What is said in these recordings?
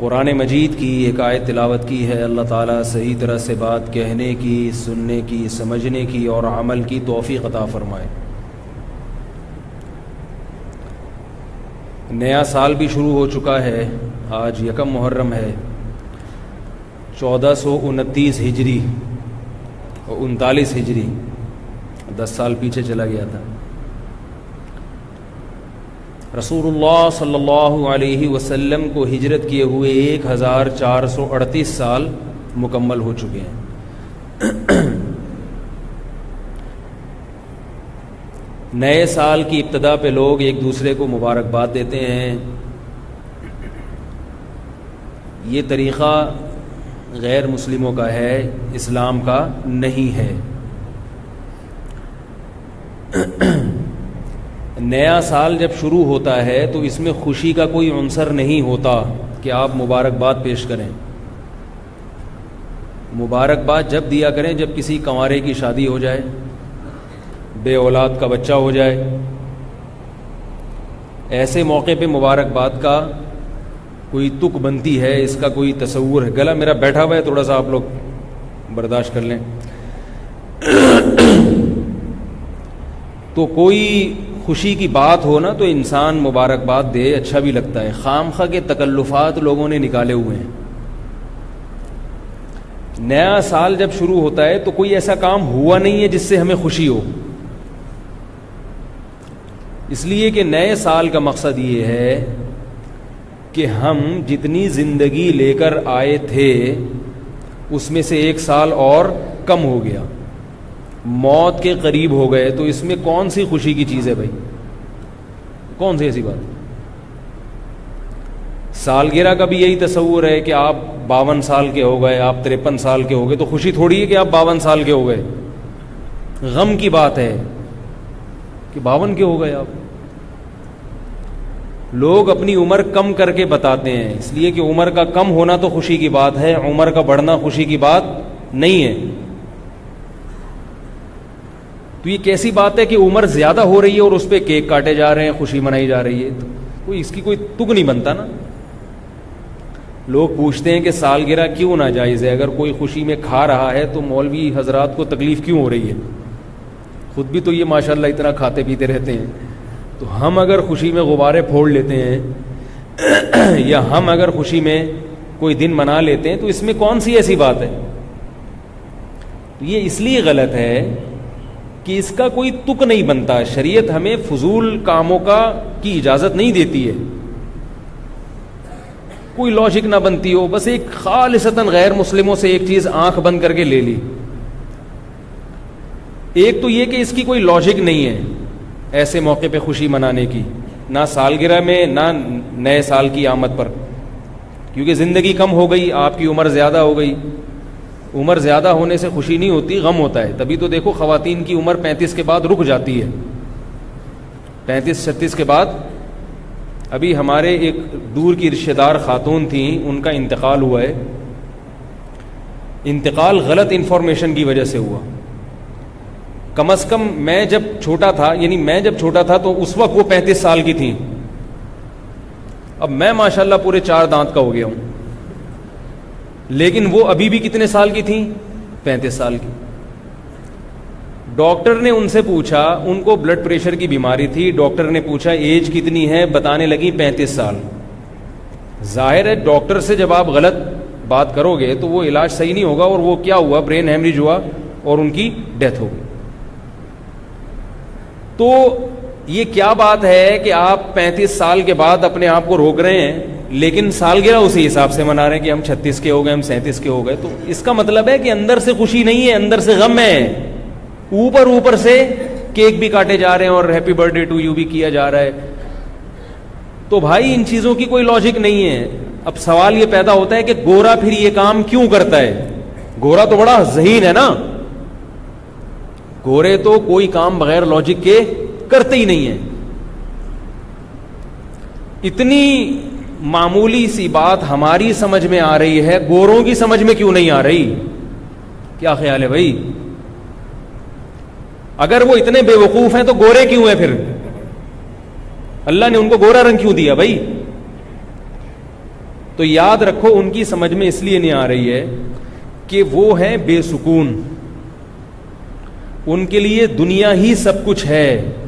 कुरान मजीद की एक आयत तिलावत की है। अल्लाह ताला सही तरह से बात कहने की, सुनने की, समझने की और अमल की तौफीक अता फरमाए। नया साल भी शुरू हो चुका है। आज यकम मुहर्रम है, 1429 हिजरी और 39 हिजरी, 10 साल पीछे चला गया था। रसूलुल्लाह सल्लल्लाहु अलैहि वसल्लम को हिजरत किए हुए 1438 साल मुकम्मल हो चुके हैं। नए साल की इब्तिदा पे लोग एक दूसरे को मुबारकबाद देते हैं। ये तरीक़ा गैर मुस्लिमों का है, इस्लाम का नहीं है। नया साल जब शुरू होता है तो इसमें खुशी का कोई अंसर नहीं होता कि आप मुबारकबाद पेश करें। मुबारकबाद जब दिया करें जब किसी कंवारे की शादी हो जाए, बे औलाद का बच्चा हो जाए। ऐसे मौके पे मुबारकबाद का कोई तुक बनती है, इसका कोई तसव्वुर है। गला मेरा बैठा हुआ है, थोड़ा सा आप लोग बर्दाश्त कर लें। तो कोई खुशी की बात हो ना तो इंसान मुबारकबाद दे, अच्छा भी लगता है। खामखा के तकल्लुफात लोगों ने निकाले हुए हैं। नया साल जब शुरू होता है तो कोई ऐसा काम हुआ नहीं है जिससे हमें खुशी हो। इसलिए कि नए साल का मकसद ये है कि हम जितनी ज़िंदगी लेकर आए थे उसमें से एक साल और कम हो गया, मौत के करीब हो गए। तो इसमें कौन सी खुशी की चीज़ है भाई? कौन सी ऐसी बात? सालगिरह का भी यही तसव्वुर है कि आप 52 साल के हो गए, आप 53 साल के हो गए, तो खुशी थोड़ी है कि आप 52 साल के हो गए। गम की बात है कि 52 के हो गए आप। लोग अपनी उम्र कम करके बताते हैं, इसलिए कि उम्र का कम होना तो खुशी की बात है, उम्र का बढ़ना खुशी की बात नहीं है। तो ये कैसी बात है कि उम्र ज्यादा हो रही है और उस पर केक काटे जा रहे हैं, खुशी मनाई जा रही है? तो कोई इसकी कोई तुक नहीं बनता ना। लोग पूछते हैं कि सालगिरह क्यों नाजायज़ है? अगर कोई खुशी में खा रहा है तो मौलवी हजरात को तकलीफ क्यों हो रही है? खुद भी तो ये माशाल्लाह इतना खाते पीते रहते हैं। तो हम अगर खुशी में गुब्बारे फोड़ लेते हैं या हम अगर खुशी में कोई दिन मना लेते हैं तो इसमें कौन सी ऐसी बात है? तो ये इसलिए गलत है कि इसका कोई तुक नहीं बनता। शरीयत हमें फजूल कामों की इजाज़त नहीं देती है। कोई लॉजिक ना बनती हो, बस एक खालिसतन गैर मुस्लिमों से एक चीज़ आंख बंद करके ले ली। एक तो ये कि इसकी कोई लॉजिक नहीं है ऐसे मौके पे खुशी मनाने की, ना सालगिरह में ना नए साल की आमद पर, क्योंकि ज़िंदगी कम हो गई, आपकी उम्र ज़्यादा हो गई। उम्र ज़्यादा होने से खुशी नहीं होती, गम होता है। तभी तो देखो ख़वातीन की उम्र 35 के बाद रुक जाती है, 35-36 के बाद। अभी हमारे एक दूर की रिश्तेदार खातून थी, उनका इंतकाल हुआ है। इंतकाल गलत इन्फॉर्मेशन की वजह से हुआ। कम अज़ कम मैं जब छोटा था, यानी मैं जब छोटा था तो उस वक्त वो 35 साल की थी। अब मैं माशाल्लाह पूरे 4 दांत का हो गया हूं, लेकिन वो अभी भी कितने साल की थी? 35 साल की। डॉक्टर ने उनसे पूछा, उनको ब्लड प्रेशर की बीमारी थी, डॉक्टर ने पूछा एज कितनी है, बताने लगी 35 साल। जाहिर है डॉक्टर से जब आप गलत बात करोगे तो वो इलाज सही नहीं होगा, और वो क्या हुआ, ब्रेन हेमरेज हुआ और उनकी डेथ हो गई। तो ये क्या बात है कि आप 35 साल के बाद अपने आप को रोक रहे हैं, लेकिन सालगिरह उसी हिसाब से मना रहे हैं कि हम 36 के हो गए, हम 37 के हो गए। तो इसका मतलब है कि अंदर से खुशी नहीं है, अंदर से गम है। ऊपर ऊपर से केक भी काटे जा रहे हैं और हैप्पी बर्थडे टू यू भी किया जा रहा है। तो भाई इन चीजों की कोई लॉजिक नहीं है। अब सवाल ये पैदा होता है कि गोरा फिर ये काम क्यों करता है? गोरा तो बड़ा ज़हीन है ना, गोरे तो कोई काम बगैर लॉजिक के करते ही नहीं है। इतनी मामूली सी बात हमारी समझ में आ रही है, गोरों की समझ में क्यों नहीं आ रही? क्या ख्याल है भाई? अगर वो इतने बेवकूफ हैं तो गोरे क्यों हैं फिर? अल्लाह ने उनको गोरा रंग क्यों दिया भाई? तो याद रखो उनकी समझ में इसलिए नहीं आ रही है कि वो हैं बेसुकून, उनके लिए दुनिया ही सब कुछ है।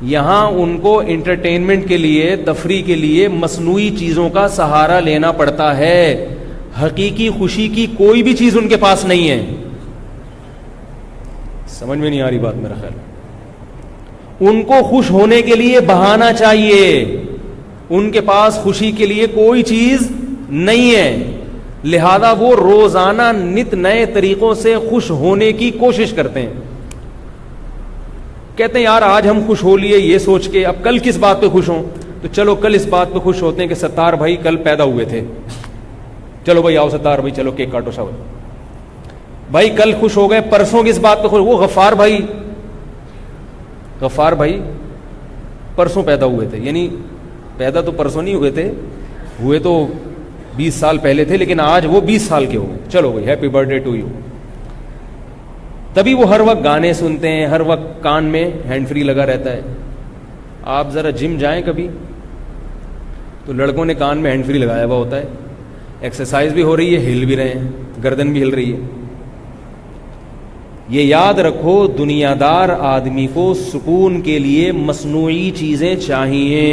यहां उनको एंटरटेनमेंट के लिए, तफरी के लिए मसनूई चीजों का सहारा लेना पड़ता है। हकीकी खुशी की कोई भी चीज उनके पास नहीं है। समझ में नहीं आ रही बात मेरा ख्याल। उनको खुश होने के लिए बहाना चाहिए, उनके पास खुशी के लिए कोई चीज नहीं है। लिहाजा वो रोजाना नित नए तरीकों से खुश होने की कोशिश करते हैं। कहते हैं यार आज हम खुश हो लिए ये सोच के, अब कल किस बात पे खुश हों? तो चलो कल इस बात पे खुश होते हैं कि सत्तार भाई कल पैदा हुए थे। चलो भाई आओ सत्तार भाई, चलो केक काटो सब भाई, कल खुश हो गए। परसों किस बात पे खुश? वो गफ्फार भाई परसों पैदा हुए थे, यानी पैदा तो परसों नहीं हुए थे, हुए तो 20 साल पहले थे, लेकिन आज वो 20 साल के हो गए। चलो भाई हैप्पी बर्थडे टू यू। तभी वो हर वक्त गाने सुनते हैं, हर वक्त कान में हैंड फ्री लगा रहता है। आप जरा जिम जाएं कभी तो लड़कों ने कान में हैंड फ्री लगाया हुआ होता है, एक्सरसाइज भी हो रही है, हिल भी रहे हैं, गर्दन भी हिल रही है। ये याद रखो दुनियादार आदमी को सुकून के लिए मसनूई चीजें चाहिए,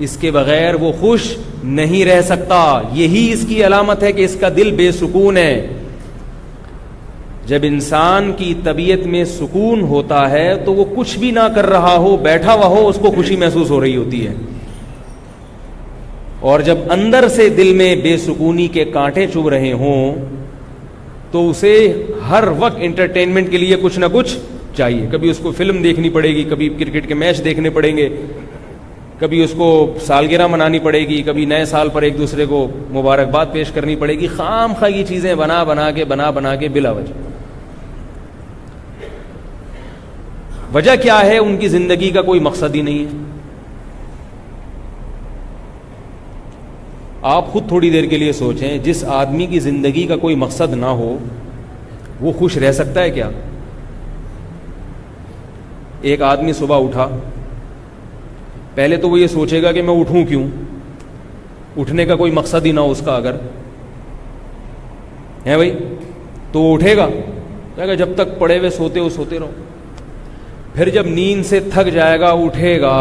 इसके बगैर वो खुश नहीं रह सकता। यही इसकी अलामत है कि इसका दिल बेसुकून है। जब इंसान की तबीयत में सुकून होता है तो वो कुछ भी ना कर रहा हो, बैठा हुआ हो, उसको खुशी महसूस हो रही होती है। और जब अंदर से दिल में बेसुकूनी के कांटे चुभ रहे हों तो उसे हर वक्त एंटरटेनमेंट के लिए कुछ ना कुछ चाहिए। कभी उसको फिल्म देखनी पड़ेगी, कभी क्रिकेट के मैच देखने पड़ेंगे, कभी उसको सालगिरह मनानी पड़ेगी, कभी नए साल पर एक दूसरे को मुबारकबाद पेश करनी पड़ेगी। खाम खा ये चीजें बना बना के बिला वजह। वजह क्या है? उनकी जिंदगी का कोई मकसद ही नहीं है। आप खुद थोड़ी देर के लिए सोचें, जिस आदमी की जिंदगी का कोई मकसद ना हो वो खुश रह सकता है क्या? एक आदमी सुबह उठा, पहले तो वो ये सोचेगा कि मैं उठूं क्यों, उठने का कोई मकसद ही ना हो उसका अगर है भाई, तो वो उठेगा, कहेगा जब तक पड़े हुए सोते हो सोते रहो। फिर जब नींद से थक जाएगा, उठेगा,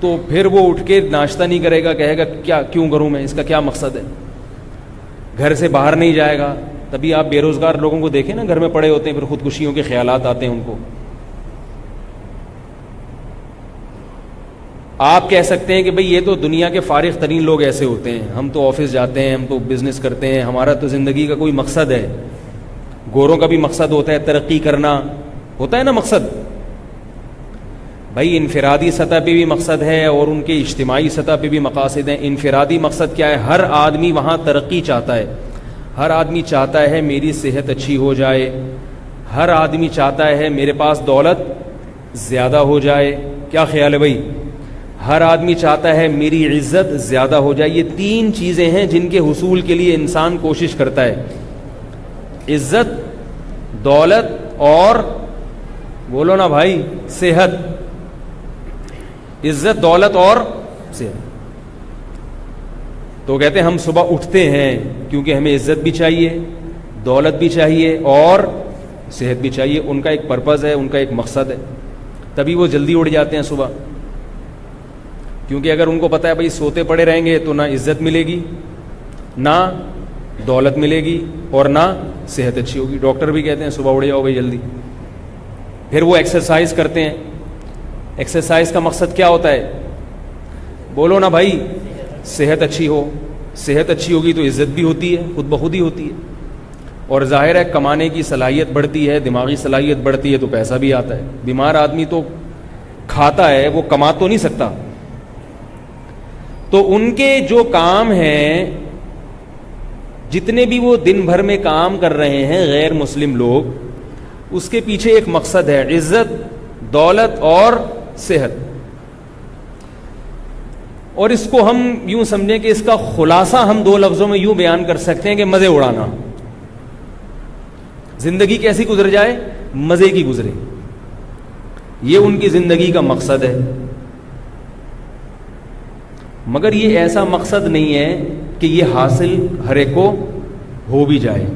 तो फिर वो उठ के नाश्ता नहीं करेगा, कहेगा क्या क्यों करूं मैं, इसका क्या मकसद है। घर से बाहर नहीं जाएगा। तभी आप बेरोजगार लोगों को देखें ना, घर में पड़े होते हैं, फिर खुदकुशियों के ख्यालात आते हैं उनको। आप कह सकते हैं कि भाई ये तो दुनिया के फारिग तरीन लोग ऐसे होते हैं, हम तो ऑफिस जाते हैं, हम तो बिजनेस करते हैं, हमारा तो जिंदगी का कोई मकसद है। गोरों का भी मकसद होता है तरक्की करना, होता है ना मकसद। भाई इनफिरादी सतह पे भी मकसद है और उनके इज्तिमाई सतह पे भी मकासद हैं। इनफिरादी मकसद क्या है? हर आदमी वहाँ तरक्की चाहता है, हर आदमी चाहता है मेरी सेहत अच्छी हो जाए, हर आदमी चाहता है मेरे पास दौलत ज़्यादा हो जाए। क्या ख्याल है भाई? हर आदमी चाहता है मेरी इज्जत ज़्यादा हो जाए। ये तीन चीज़ें हैं जिनके हुसूल के लिए इंसान कोशिश करता है, इज्जत, दौलत और बोलो ना भाई सेहत। इज्जत, दौलत और सेहत। तो कहते हैं हम सुबह उठते हैं क्योंकि हमें इज्जत भी चाहिए, दौलत भी चाहिए और सेहत भी चाहिए, उनका एक पर्पज़ है, उनका एक मकसद है, तभी वो जल्दी उठ जाते हैं सुबह। क्योंकि अगर उनको पता है भाई सोते पड़े रहेंगे तो ना इज्जत मिलेगी, ना दौलत मिलेगी और ना सेहत अच्छी होगी। डॉक्टर भी कहते हैं सुबह उठ जाओ भाई जल्दी। फिर वो एक्सरसाइज करते हैं। एक्सरसाइज का मकसद क्या होता है? बोलो ना भाई, सेहत अच्छी हो। सेहत अच्छी होगी तो इज्जत भी होती है, खुद ब खुद ही होती है, और जाहिर है कमाने की सलाहियत बढ़ती है, दिमागी सलाहियत बढ़ती है तो पैसा भी आता है। बीमार आदमी तो खाता है, वो कमा तो नहीं सकता। तो उनके जो काम हैं, जितने भी वो दिन भर में काम कर रहे हैं गैर मुस्लिम लोग, उसके पीछे एक मकसद है, इज्जत, दौलत और सेहत। और इसको हम यूं समझें कि इसका खुलासा हम दो लफ्जों में यूं बयान कर सकते हैं कि मजे उड़ाना। जिंदगी कैसी गुजर जाए? मजे की गुजरे, ये उनकी जिंदगी का मकसद है। मगर ये ऐसा मकसद नहीं है कि ये हासिल हर एक को हो भी जाए,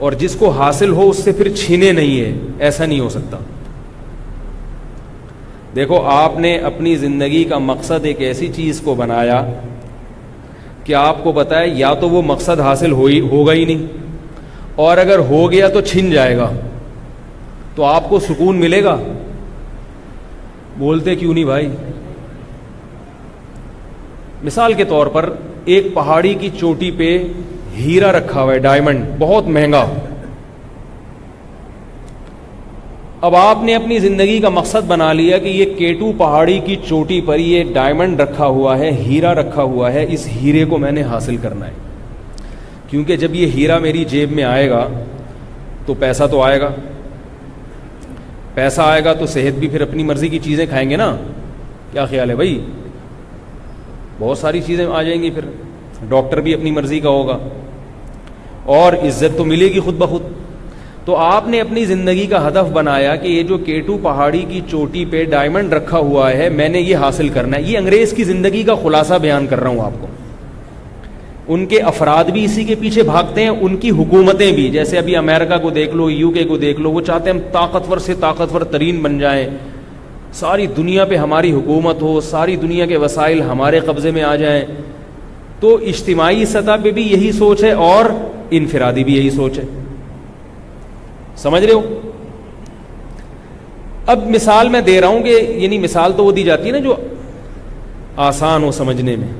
और जिसको हासिल हो उससे फिर छीने नहीं है, ऐसा नहीं हो सकता। देखो, आपने अपनी जिंदगी का मकसद एक ऐसी चीज को बनाया कि आपको बताए या तो वो मकसद हासिल होगा ही नहीं, और अगर हो गया तो छिन जाएगा, तो आपको सुकून मिलेगा? बोलते क्यों नहीं भाई? मिसाल के तौर पर एक पहाड़ी की चोटी पे हीरा रखा हुआ है, डायमंड, बहुत महंगा। अब आपने अपनी जिंदगी का मकसद बना लिया कि ये केटू पहाड़ी की चोटी पर ये डायमंड रखा हुआ है, हीरा रखा हुआ है, इस हीरे को मैंने हासिल करना है। क्योंकि जब ये हीरा मेरी जेब में आएगा तो पैसा तो आएगा, पैसा आएगा तो सेहत भी, फिर अपनी मर्जी की चीजें खाएंगे ना। क्या ख्याल है भाई? बहुत सारी चीजें आ जाएंगी, फिर डॉक्टर भी अपनी मर्जी का होगा, और इज्जत तो मिलेगी खुद ब खुद। तो आपने अपनी जिंदगी का हदफ बनाया कि ये जो केटू पहाड़ी की चोटी पे डायमंड रखा हुआ है, मैंने ये हासिल करना है। ये अंग्रेज की जिंदगी का खुलासा बयान कर रहा हूं आपको। उनके अफराद भी इसी के पीछे भागते हैं, उनकी हुकूमतें भी। जैसे अभी अमेरिका को देख लो, यूके को देख लो, वो चाहते हैं हम ताकतवर से ताकतवर तरीन बन जाएं, सारी दुनिया पे हमारी हुकूमत हो, सारी दुनिया के वसाइल हमारे कब्जे में आ जाएं। तो इज्तिमाई सतह पे भी यही सोच है और इनफिरादी भी यही सोच है। समझ रहे हो? अब मिसाल मैं दे रहा हूं कि, यानी मिसाल तो वो दी जाती है ना जो आसान हो समझने में।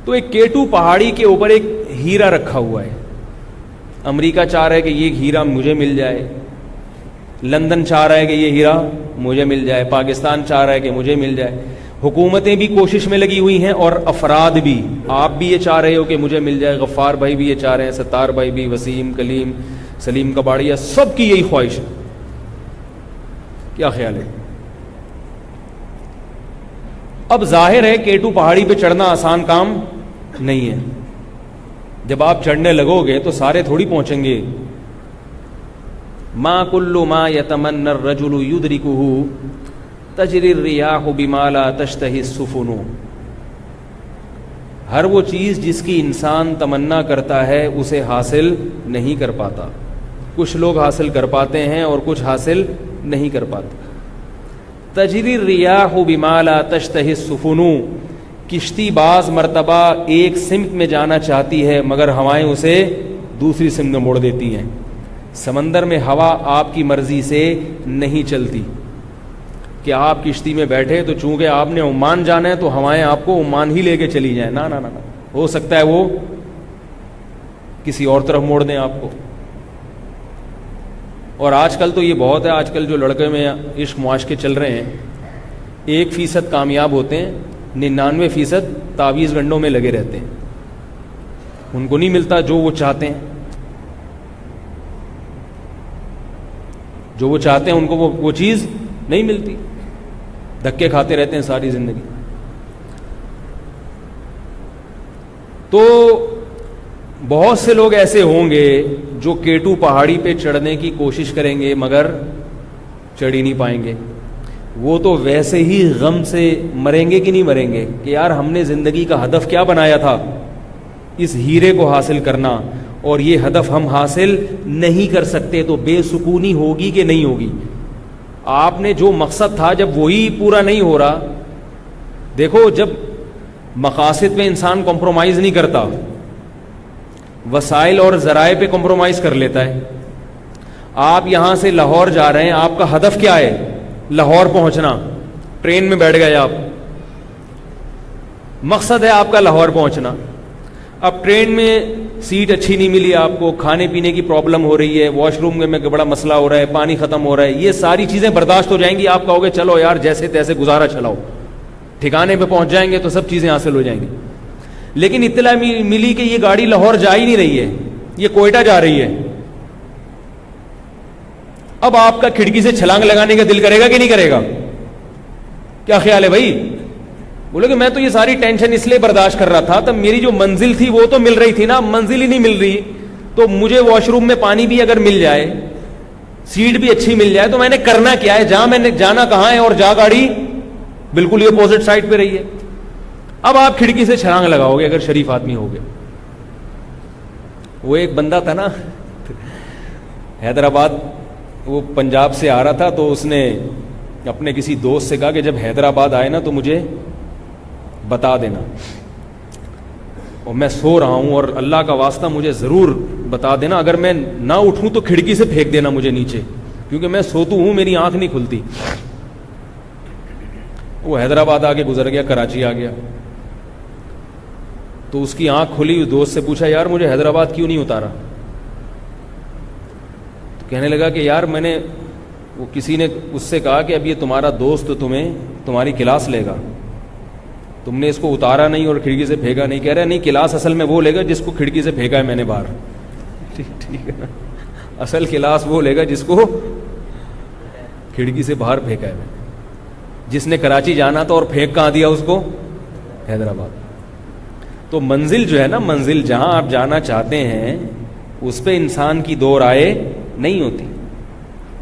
तो एक केटू पहाड़ी के ऊपर एक हीरा रखा हुआ है। अमेरिका चाह रहा है कि ये हीरा मुझे मिल जाए, लंदन चाह रहा है कि ये हीरा मुझे मिल जाए, पाकिस्तान चाह रहा है कि मुझे मिल जाए। हुकूमतें भी कोशिश में लगी हुई हैं और अफराद भी। आप भी ये चाह रहे हो कि मुझे मिल जाए, गफ्फार भाई भी ये चाह रहे हैं, सत्तार भाई भी, वसीम, कलीम, सलीम कबाड़िया, सबकी यही ख्वाहिश है। क्या ख्याल है? अब जाहिर है केटू पहाड़ी पे चढ़ना आसान काम नहीं है। जब आप चढ़ने लगोगे तो सारे थोड़ी पहुंचेंगे। मा कुल्लु मा यतमन्ना रजुलु युद्रिकुहु तजरी रियाहु बिमाला तश्तही सुफुनु। हर वो चीज जिसकी इंसान तमन्ना करता है उसे हासिल नहीं कर पाता। कुछ लोग हासिल कर पाते हैं और कुछ हासिल नहीं कर पाते। तजरी रियाहु बिमाला तश्तही सुफुनु। किश्ती बाज मर्तबा एक सिमत में जाना चाहती है मगर हवाएं उसे दूसरी सिमत में मोड़ देती हैं। समंदर में हवा आपकी मर्जी से नहीं चलती कि आप किश्ती में बैठे तो चूंकि आपने ओमान जाना है तो हवाएं आपको ओमान ही लेके चली जाएं। ना ना ना ना, हो सकता है वो किसी और तरफ मोड़ दें आपको। और आजकल तो ये बहुत है, आजकल जो लड़के में इश्क मुआशके चल रहे हैं, 1% कामयाब होते हैं, 99% तावीज़ गंडों में लगे रहते हैं। उनको नहीं मिलता जो वो चाहते हैं। जो वो चाहते हैं उनको वो चीज़ नहीं मिलती, धक्के खाते रहते हैं सारी जिंदगी। तो बहुत से लोग ऐसे होंगे जो केटू पहाड़ी पे चढ़ने की कोशिश करेंगे मगर चढ़ ही नहीं पाएंगे। वो तो वैसे ही गम से मरेंगे कि नहीं मरेंगे कि यार हमने जिंदगी का हदफ क्या बनाया था, इस हीरे को हासिल करना, और ये हदफ हम हासिल नहीं कर सकते, तो बेसुकूनी होगी कि नहीं होगी? आपने जो मकसद था जब वही पूरा नहीं हो रहा, देखो जब मकासद पे इंसान कॉम्प्रोमाइज नहीं करता, वसाइल और जराए पे कॉम्प्रोमाइज कर लेता है। आप यहां से लाहौर जा रहे हैं, आपका हदफ क्या है? लाहौर पहुंचना। ट्रेन में बैठ गए आप, मकसद है आपका लाहौर पहुंचना। अब ट्रेन में सीट अच्छी नहीं मिली आपको, खाने पीने की प्रॉब्लम हो रही है, वॉशरूम में बड़ा मसला हो रहा है, पानी खत्म हो रहा है, ये सारी चीजें बर्दाश्त हो जाएंगी। आप कहोगे चलो यार जैसे तैसे गुजारा चलाओ, ठिकाने पे पहुंच जाएंगे तो सब चीजें हासिल हो जाएंगी। लेकिन इत्तला मिली कि ये गाड़ी लाहौर जा ही नहीं रही है, ये कोयटा जा रही है। अब आपका खिड़की से छलांग लगाने का दिल करेगा कि नहीं करेगा? क्या ख्याल है भाई? बोले कि मैं तो ये सारी टेंशन इसलिए बर्दाश्त कर रहा था, तब मेरी जो मंजिल थी वो तो मिल रही थी ना, मंजिल ही नहीं मिल रही, तो मुझे वॉशरूम में पानी भी अगर मिल जाए, सीट भी अच्छी मिल जाए, तो मैंने करना क्या है? जहां मैंने जाना कहां है, और जा गाड़ी बिल्कुल ही अपोजिट साइड पे रही है। अब आप खिड़की से छलांग लगाओगे अगर शरीफ आदमी होगे। वो एक बंदा था ना हैदराबाद, वो पंजाब से आ रहा था, तो उसने अपने किसी दोस्त से कहा कि जब हैदराबाद आए ना तो मुझे बता देना, और मैं सो रहा हूं और अल्लाह का वास्ता मुझे जरूर बता देना, अगर मैं ना उठूं तो खिड़की से फेंक देना मुझे नीचे, क्योंकि मैं सोतू हूं, मेरी आंख नहीं खुलती। वो हैदराबाद आके गुजर गया, कराची आ गया, तो उसकी आंख खुली, दोस्त से पूछा यार मुझे हैदराबाद क्यों नहीं उतारा? तो कहने लगा कि यार मैंने, वो किसी ने उससे कहा कि अब ये तुम्हारा दोस्त तुम्हें तुम्हारी क्लास लेगा, तुमने इसको उतारा नहीं और खिड़की से फेंका नहीं। कह रहा नहीं, क्लास असल में वो लेगा जिसको खिड़की से फेंका है मैंने बाहर। ठीक है ना, असल क्लास वो लेगा जिसको खिड़की से बाहर फेंका है मैंने, जिसने कराची जाना था और फेंक कहां दिया उसको? हैदराबाद। तो मंजिल जो है ना, मंजिल जहां आप जाना चाहते हैं उस पे इंसान की दो राय नहीं होती।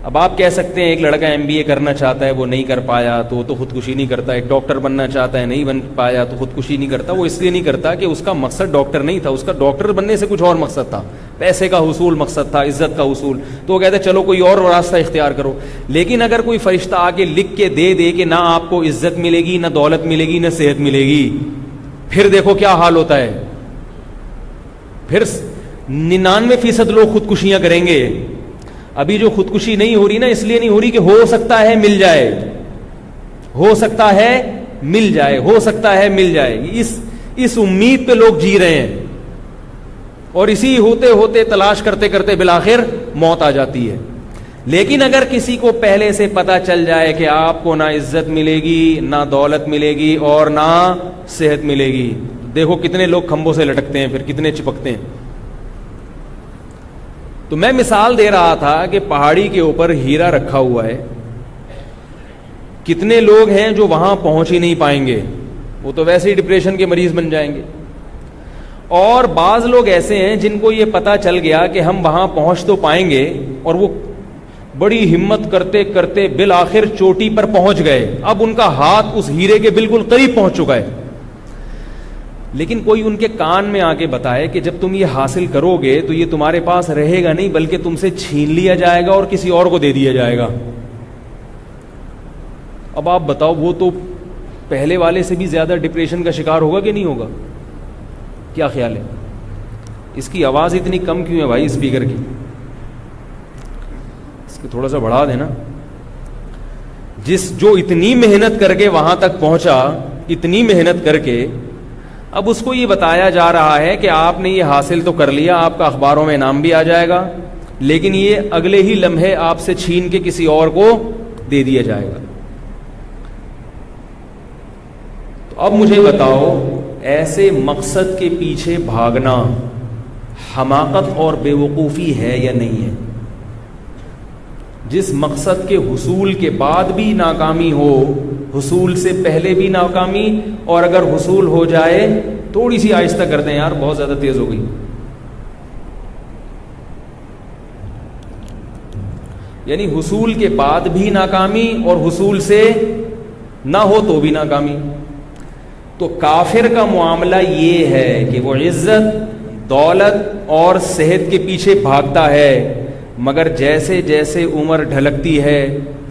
अब आप कह सकते हैं एक लड़का MBA करना चाहता है, वो नहीं कर पाया तो वो तो खुदकुशी नहीं करता, एक डॉक्टर बनना चाहता है, नहीं बन पाया तो खुदकुशी नहीं करता। वो इसलिए नहीं करता कि उसका मकसद डॉक्टर नहीं था, उसका डॉक्टर बनने से कुछ और मकसद था, पैसे का हुसूल मकसद था, इज्जत का हुसूल। तो वो कहते चलो कोई और रास्ता इख्तियार करो। लेकिन अगर कोई फरिश्ता आके लिख के दे दे कि ना आपको इज्जत मिलेगी, ना दौलत मिलेगी, ना सेहत मिलेगी, फिर देखो क्या हाल होता है। फिर 99% लोग खुदकुशियां करेंगे। अभी जो खुदकुशी नहीं हो रही ना, इसलिए नहीं हो रही कि हो सकता है मिल जाए, हो सकता है मिल जाए, हो सकता है मिल जाए, इस उम्मीद पे लोग जी रहे हैं, और इसी होते होते तलाश करते करते बिलाखिर मौत आ जाती है। लेकिन अगर किसी को पहले से पता चल जाए कि आपको ना इज्जत मिलेगी, ना दौलत मिलेगी और ना सेहत मिलेगी, देखो कितने लोग खंभों से लटकते हैं, फिर कितने चिपकते हैं। तो मैं मिसाल दे रहा था कि पहाड़ी के ऊपर हीरा रखा हुआ है, कितने लोग हैं जो वहां पहुंच ही नहीं पाएंगे, वो तो वैसे ही डिप्रेशन के मरीज बन जाएंगे। और बाज लोग ऐसे हैं जिनको ये पता चल गया कि हम वहां पहुंच तो पाएंगे, और वो बड़ी हिम्मत करते करते बिल आखिर चोटी पर पहुंच गए। अब उनका हाथ उस हीरे के बिल्कुल करीब पहुंच चुका है, लेकिन कोई उनके कान में आके बताए कि जब तुम ये हासिल करोगे तो ये तुम्हारे पास रहेगा नहीं, बल्कि तुमसे छीन लिया जाएगा और किसी और को दे दिया जाएगा। अब आप बताओ, वो तो पहले वाले से भी ज्यादा डिप्रेशन का शिकार होगा कि नहीं होगा? क्या ख्याल है? इसकी आवाज इतनी कम क्यों है भाई स्पीकर की? इसको थोड़ा सा बढ़ा देना। जो इतनी मेहनत करके वहां तक पहुंचा, इतनी मेहनत करके, अब उसको ये बताया जा रहा है कि आपने ये हासिल तो कर लिया, आपका अखबारों में नाम भी आ जाएगा, लेकिन ये अगले ही लम्हे आपसे छीन के किसी और को दे दिया जाएगा। तो अब मुझे बताओ, ऐसे मकसद के पीछे भागना हमाकत और बेवकूफ़ी है या नहीं है? जिस मकसद के हुसूल के बाद भी नाकामी हो, हुसूल से पहले भी नाकामी, और अगर हुसूल हो जाए थोड़ी सी आहिस्ता कर दें, यार बहुत ज्यादा तेज हो गई, यानी हुसूल के बाद भी नाकामी और हुसूल से ना हो तो भी नाकामी। तो काफिर का मामला ये है कि वो इज्जत, दौलत और सेहत के पीछे भागता है, मगर जैसे जैसे उम्र ढलकती है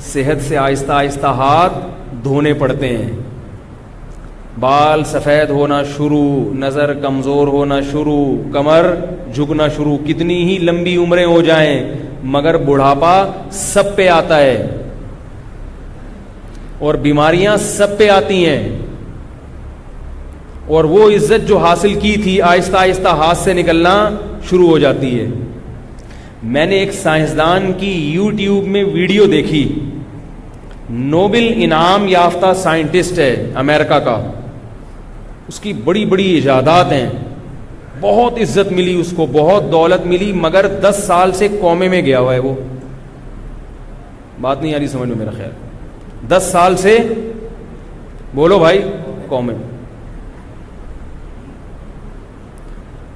सेहत से आहिस्ता आहिस्ता हाथ धोने पड़ते हैं। बाल सफ़ेद होना शुरू, नज़र कमज़ोर होना शुरू, कमर झुकना शुरू। कितनी ही लंबी उम्रें हो जाएं मगर बुढ़ापा सब पे आता है और बीमारियां सब पे आती हैं, और वो इज्जत जो हासिल की थी आहिस्ता आहिस्ता हाथ से निकलना शुरू हो जाती है। मैंने एक साइंसदान की यूट्यूब में वीडियो देखी, नोबेल इनाम याफ्ता साइंटिस्ट है अमेरिका का, उसकी बड़ी बड़ी इजादात हैं, बहुत इज्जत मिली उसको, बहुत दौलत मिली, मगर 10 साल से कोमे में गया हुआ है वो। बात नहीं आ रही समझ में मेरा ख्याल। 10 साल से, बोलो भाई, कोमे में।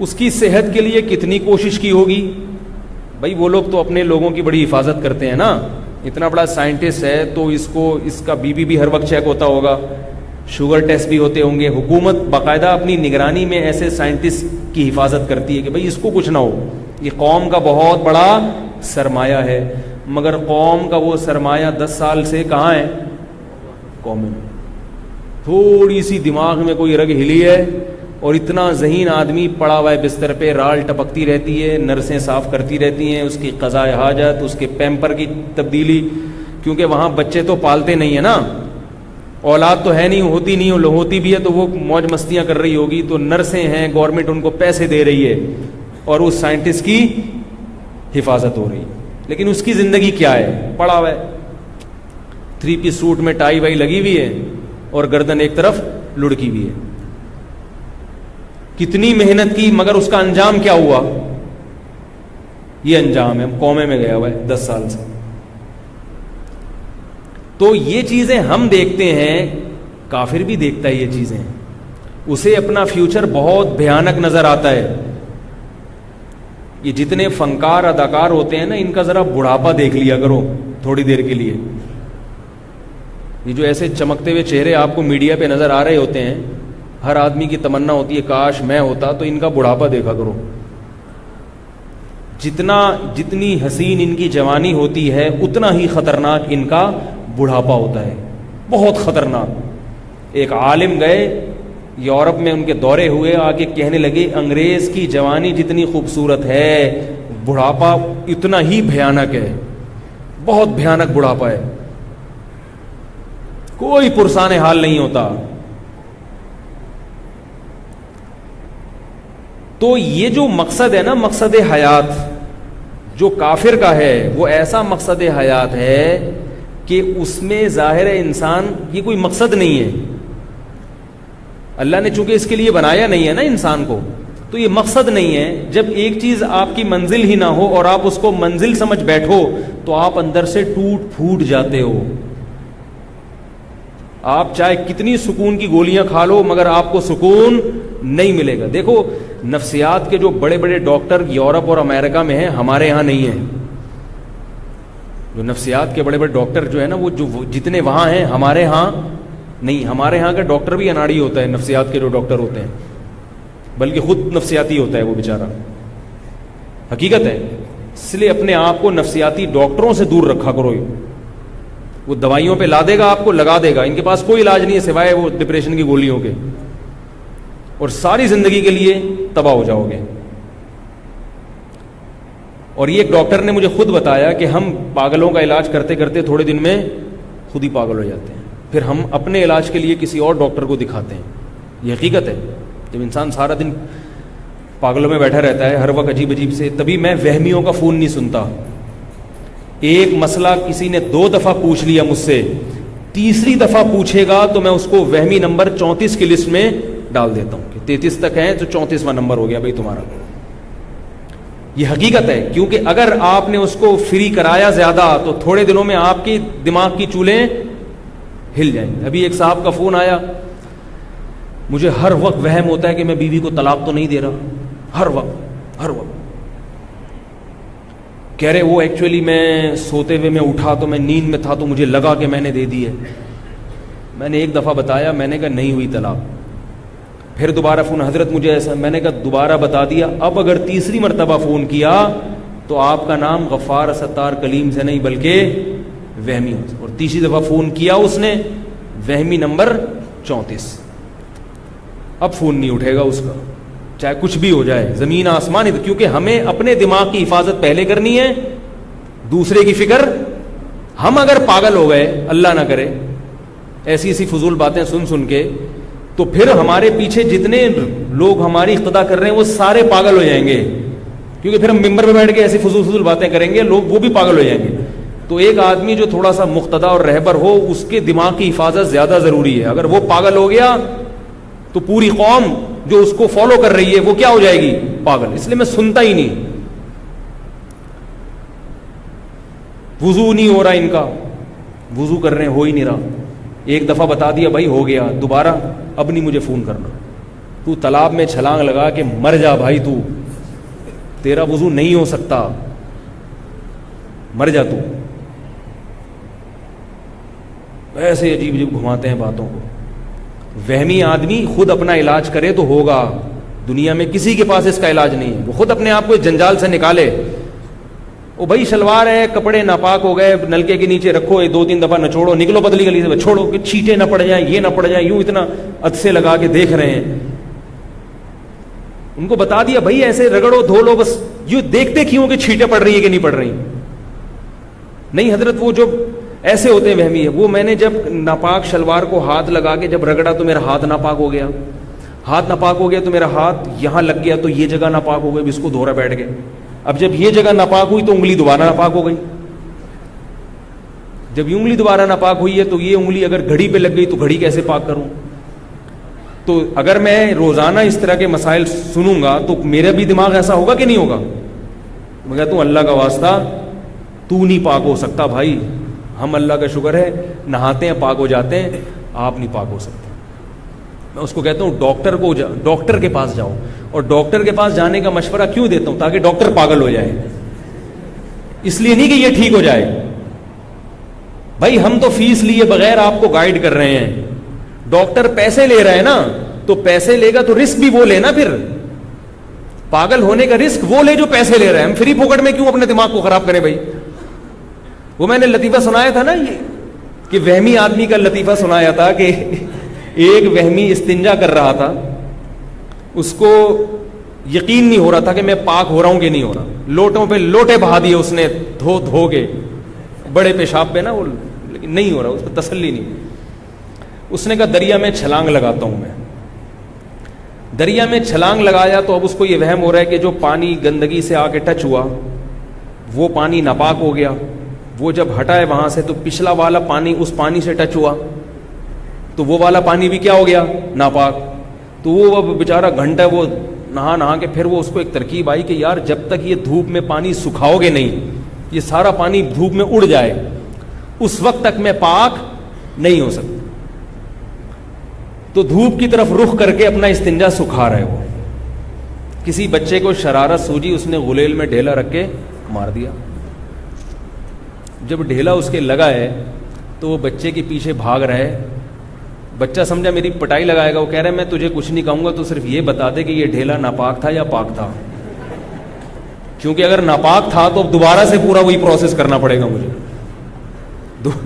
उसकी सेहत के लिए कितनी कोशिश की होगी भाई। वो लोग तो अपने लोगों की बड़ी हिफाजत करते हैं ना, इतना बड़ा साइंटिस्ट है तो इसका बीपी भी हर वक्त चेक होता होगा, शुगर टेस्ट भी होते होंगे। हुकूमत बाकायदा अपनी निगरानी में ऐसे साइंटिस्ट की हिफाजत करती है कि भाई इसको कुछ ना हो। ये कौम का बहुत बड़ा सरमाया है, मगर कौम का वो सरमाया 10 साल से कहाँ है? कौम में। थोड़ी सी दिमाग में कोई रग हिली है और इतना ज़हीन आदमी पड़ा हुआ है बिस्तर पे, राल टपकती रहती है, नर्सें साफ करती रहती हैं, उसकी क़ज़ाए हाजत, उसके पैम्पर की तब्दीली, क्योंकि वहाँ बच्चे तो पालते नहीं है ना, औलाद तो है नहीं, होती नहीं, होती भी है तो वो मौज मस्तियां कर रही होगी, तो नर्सें हैं, गवर्नमेंट उनको पैसे दे रही है और उस साइंटिस्ट की हिफाजत हो रही है। लेकिन उसकी जिंदगी क्या है? पड़ा हुआ है, 3 पीस सूट में टाई वाई लगी हुई है और गर्दन एक तरफ लुढ़की हुई है। कितनी मेहनत की, मगर उसका अंजाम क्या हुआ? ये अंजाम है, कोमे में गया हुआ है 10 साल से। तो ये चीजें हम देखते हैं, काफिर भी देखता है ये चीजें, उसे अपना फ्यूचर बहुत भयानक नजर आता है। ये जितने फनकार अदाकार होते हैं ना, इनका जरा बुढ़ापा देख लिया करो थोड़ी देर के लिए। ये जो ऐसे चमकते हुए चेहरे आपको मीडिया पे नजर आ रहे होते हैं, हर आदमी की तमन्ना होती है काश मैं होता, तो इनका बुढ़ापा देखा करो। जितनी हसीन इनकी जवानी होती है उतना ही खतरनाक इनका बुढ़ापा होता है, बहुत खतरनाक। एक आलिम गए यूरोप में, उनके दौरे हुए, आके कहने लगे अंग्रेज की जवानी जितनी खूबसूरत है बुढ़ापा इतना ही भयानक है, बहुत भयानक बुढ़ापा है, कोई पुरसाने हाल नहीं होता। तो ये जो मकसद है ना, मकसद हयात जो काफिर का है, वो ऐसा मकसद हयात है कि उसमें जाहिर है इंसान, ये कोई मकसद नहीं है, अल्लाह ने चूंकि इसके लिए बनाया नहीं है ना इंसान को, तो ये मकसद नहीं है। जब एक चीज आपकी मंजिल ही ना हो और आप उसको मंजिल समझ बैठो तो आप अंदर से टूट फूट जाते हो। आप चाहे कितनी सुकून की गोलियां खा लो मगर आपको सुकून नहीं मिलेगा। देखो नफ्सियात के जो बड़े बड़े डॉक्टर यूरोप और अमेरिका में हैं, हमारे यहाँ नहीं है। जो नफ्सियात के बड़े बड़े डॉक्टर जो है ना, वो जो जितने वहां हैं हमारे यहाँ नहीं। हमारे यहाँ का डॉक्टर भी अनाड़ी होता है, नफ्सियात के जो डॉक्टर होते हैं, बल्कि खुद नफ्सियाती होता है वो बेचारा, हकीकत है। इसलिए अपने आप को नफ्सियाती डॉक्टरों से दूर रखा करो। वो दवाइयों पे ला देगा, आपको लगा देगा, इनके पास कोई इलाज नहीं है सिवाय वो डिप्रेशन की गोलियों के, और सारी जिंदगी के लिए तबाह हो जाओगे। और ये एक डॉक्टर ने मुझे खुद बताया कि हम पागलों का इलाज करते करते थोड़े दिन में खुद ही पागल हो जाते हैं, फिर हम अपने इलाज के लिए किसी और डॉक्टर को दिखाते हैं। ये हकीकत है। जब इंसान सारा दिन पागलों में बैठा रहता है हर वक्त अजीब अजीब से, तभी मैं वहमियों का फोन नहीं सुनता। एक मसला किसी ने 2 दफा पूछ लिया मुझसे, तीसरी दफा पूछेगा तो मैं उसको वहमी नंबर 34 की लिस्ट में डाल देता हूं कि 33 तक है तो 34वां नंबर हो गया भाई तुम्हारा। ये हकीकत है, क्योंकि अगर आपने उसको फ्री कराया ज्यादा तो थोड़े दिनों में आपकी दिमाग की चूलें हिल जाएंगे। अभी एक साहब का फोन आया, मुझे हर वक्त वहम होता है कि मैं बीवी को तलाक तो नहीं दे रहा, हर वक्त कह रहे वो एक्चुअली मैं सोते हुए मैं उठा तो मैं नींद में था तो मुझे लगा कि मैंने दे दी है। मैंने एक दफा बताया, मैंने कहा नहीं हुई तलाक। फिर दोबारा फ़ोन, हज़रत मुझे ऐसा, मैंने कहा दोबारा बता दिया, अब अगर तीसरी मरतबा फ़ोन किया तो आपका नाम गफ़ार सत्तार कलीम से नहीं बल्कि वहमी हो। और तीसरी दफ़ा फ़ोन किया उसने, वहमी नंबर 34। अब फ़ोन नहीं उठेगा उसका, चाहे कुछ भी हो जाए, ज़मीन आसमान ही, क्योंकि हमें अपने दिमाग की हिफाजत पहले करनी है, दूसरे की फिक्र। हम अगर पागल हो गए, अल्लाह ना करे, ऐसी ऐसी फजूल बातें सुन सुन के, तो फिर हमारे पीछे जितने लोग हमारी इक़्तिदा कर रहे हैं वो सारे पागल हो जाएंगे, क्योंकि फिर हम मिंबर पे बैठ के ऐसी फजूल बातें करेंगे, लोग वो भी पागल हो जाएंगे। तो एक आदमी जो थोड़ा सा मुक़्तदा और रहबर हो, उसके दिमाग की हिफाजत ज़्यादा ज़रूरी है। अगर वो पागल हो गया तो पूरी कौम जो उसको फॉलो कर रही है वो क्या हो जाएगी? पागल। इसलिए मैं सुनता ही नहीं। वुजू नहीं हो रहा इनका, वुजू कर रहे हैं, हो ही नहीं रहा। एक दफ़ा बता दिया भाई हो गया, दोबारा अब नहीं मुझे फ़ोन करना। तू तालाब में छलांग लगा के मर जा भाई, तू, तेरा वुजू नहीं हो सकता, मर जा तू। ऐसे अजीब अजीब घुमाते हैं बातों को। वहमी आदमी खुद अपना इलाज करे तो होगा, दुनिया में किसी के पास इसका इलाज नहीं है। वो खुद अपने आप को इस जंजाल से निकाले। ओ भाई शलवार है, कपड़े नापाक हो गए, नलके के नीचे रखो, 2-3 दफा नचोड़ो, निकलो बदली गली से, छोड़ो कि छींटे ना पड़ जाए, ये ना पड़ जाए, यूं इतना अदसे लगा के देख रहे हैं। उनको बता दिया भाई ऐसे रगड़ो धो लो, बस यूं देखते क्यों कि छींटे पड़ रही है कि नहीं पड़ रही। नहीं हजरत, वो जो ऐसे होते हैं वहमी है, वो मैंने जब नापाक शलवार को हाथ लगा के जब रगड़ा तो मेरा हाथ नापाक हो गया, हाथ नापाक हो गया तो मेरा हाथ यहां लग गया तो ये जगह नापाक हो गई, इसको धोरा बैठ गए। अब जब ये जगह नापाक हुई तो उंगली दोबारा नापाक हो गई। जब ये उंगली दोबारा नापाक हुई है तो ये उंगली अगर घड़ी पे लग गई तो घड़ी कैसे पाक करूं। तो अगर मैं रोजाना इस तरह के मसाइल सुनूंगा तो मेरा भी दिमाग ऐसा होगा कि नहीं होगा। मैं कहता हूं अल्लाह का वास्ता तू नहीं पाक हो सकता भाई, हम अल्लाह का शुक्र है नहाते हैं पाक हो जाते हैं, आप नहीं पाक हो सकते। मैं उसको कहता हूं डॉक्टर के पास जाओ। और डॉक्टर के पास जाने का मशवरा क्यों देता हूं? ताकि डॉक्टर पागल हो जाए, इसलिए नहीं कि ये ठीक हो जाए। भाई हम तो फीस लिए बगैर आपको गाइड कर रहे हैं, डॉक्टर पैसे ले रहा है ना, तो पैसे लेगा तो रिस्क भी वो लेना। फिर पागल होने का रिस्क वो ले जो पैसे ले रहा है। हम फ्री फोकट में क्यों अपने दिमाग को खराब करें भाई। वो मैंने लतीफा सुनाया था ना, ये कि वहमी आदमी का लतीफा सुनाया था कि एक वहमी इस्तिंजा कर रहा था, उसको यकीन नहीं हो रहा था कि मैं पाक हो रहा हूं कि नहीं हो रहा। लोटों पे लोटे बहा दिए उसने, धो धो के, बड़े पेशाब पे ना वो, लेकिन नहीं हो रहा, उसको तसल्ली नहीं। उसने कहा दरिया में छलांग लगाता हूं मैं। दरिया में छलांग लगाया तो अब उसको ये वहम हो रहा है कि जो पानी गंदगी से आके टच हुआ वो पानी नापाक हो गया। वो जब हटाए वहां से तो पिछला वाला पानी उस पानी से टच हुआ तो वो वाला पानी भी क्या हो गया? नापाक। तो वो अब बेचारा घंटा वो नहा नहा के, फिर वो उसको एक तरकीब आई कि यार जब तक ये धूप में पानी सुखाओगे नहीं, ये सारा पानी धूप में उड़ जाए, उस वक्त तक मैं पाक नहीं हो सकता। तो धूप की तरफ रुख करके अपना इस्तिंजा सुखा रहे वो। किसी बच्चे को शरारत सूझी, उसने गुलेल में ढेला रख के मार दिया। जब ढेला उसके लगा है तो वो बच्चे के पीछे भाग रहा है। बच्चा समझा मेरी पिटाई लगाएगा, वो कह रहा है मैं तुझे कुछ नहीं कहूंगा, तो सिर्फ ये बता दे कि ये ढेला नापाक था या पाक था। क्योंकि अगर नापाक था तो अब दोबारा से पूरा वही प्रोसेस करना पड़ेगा मुझे,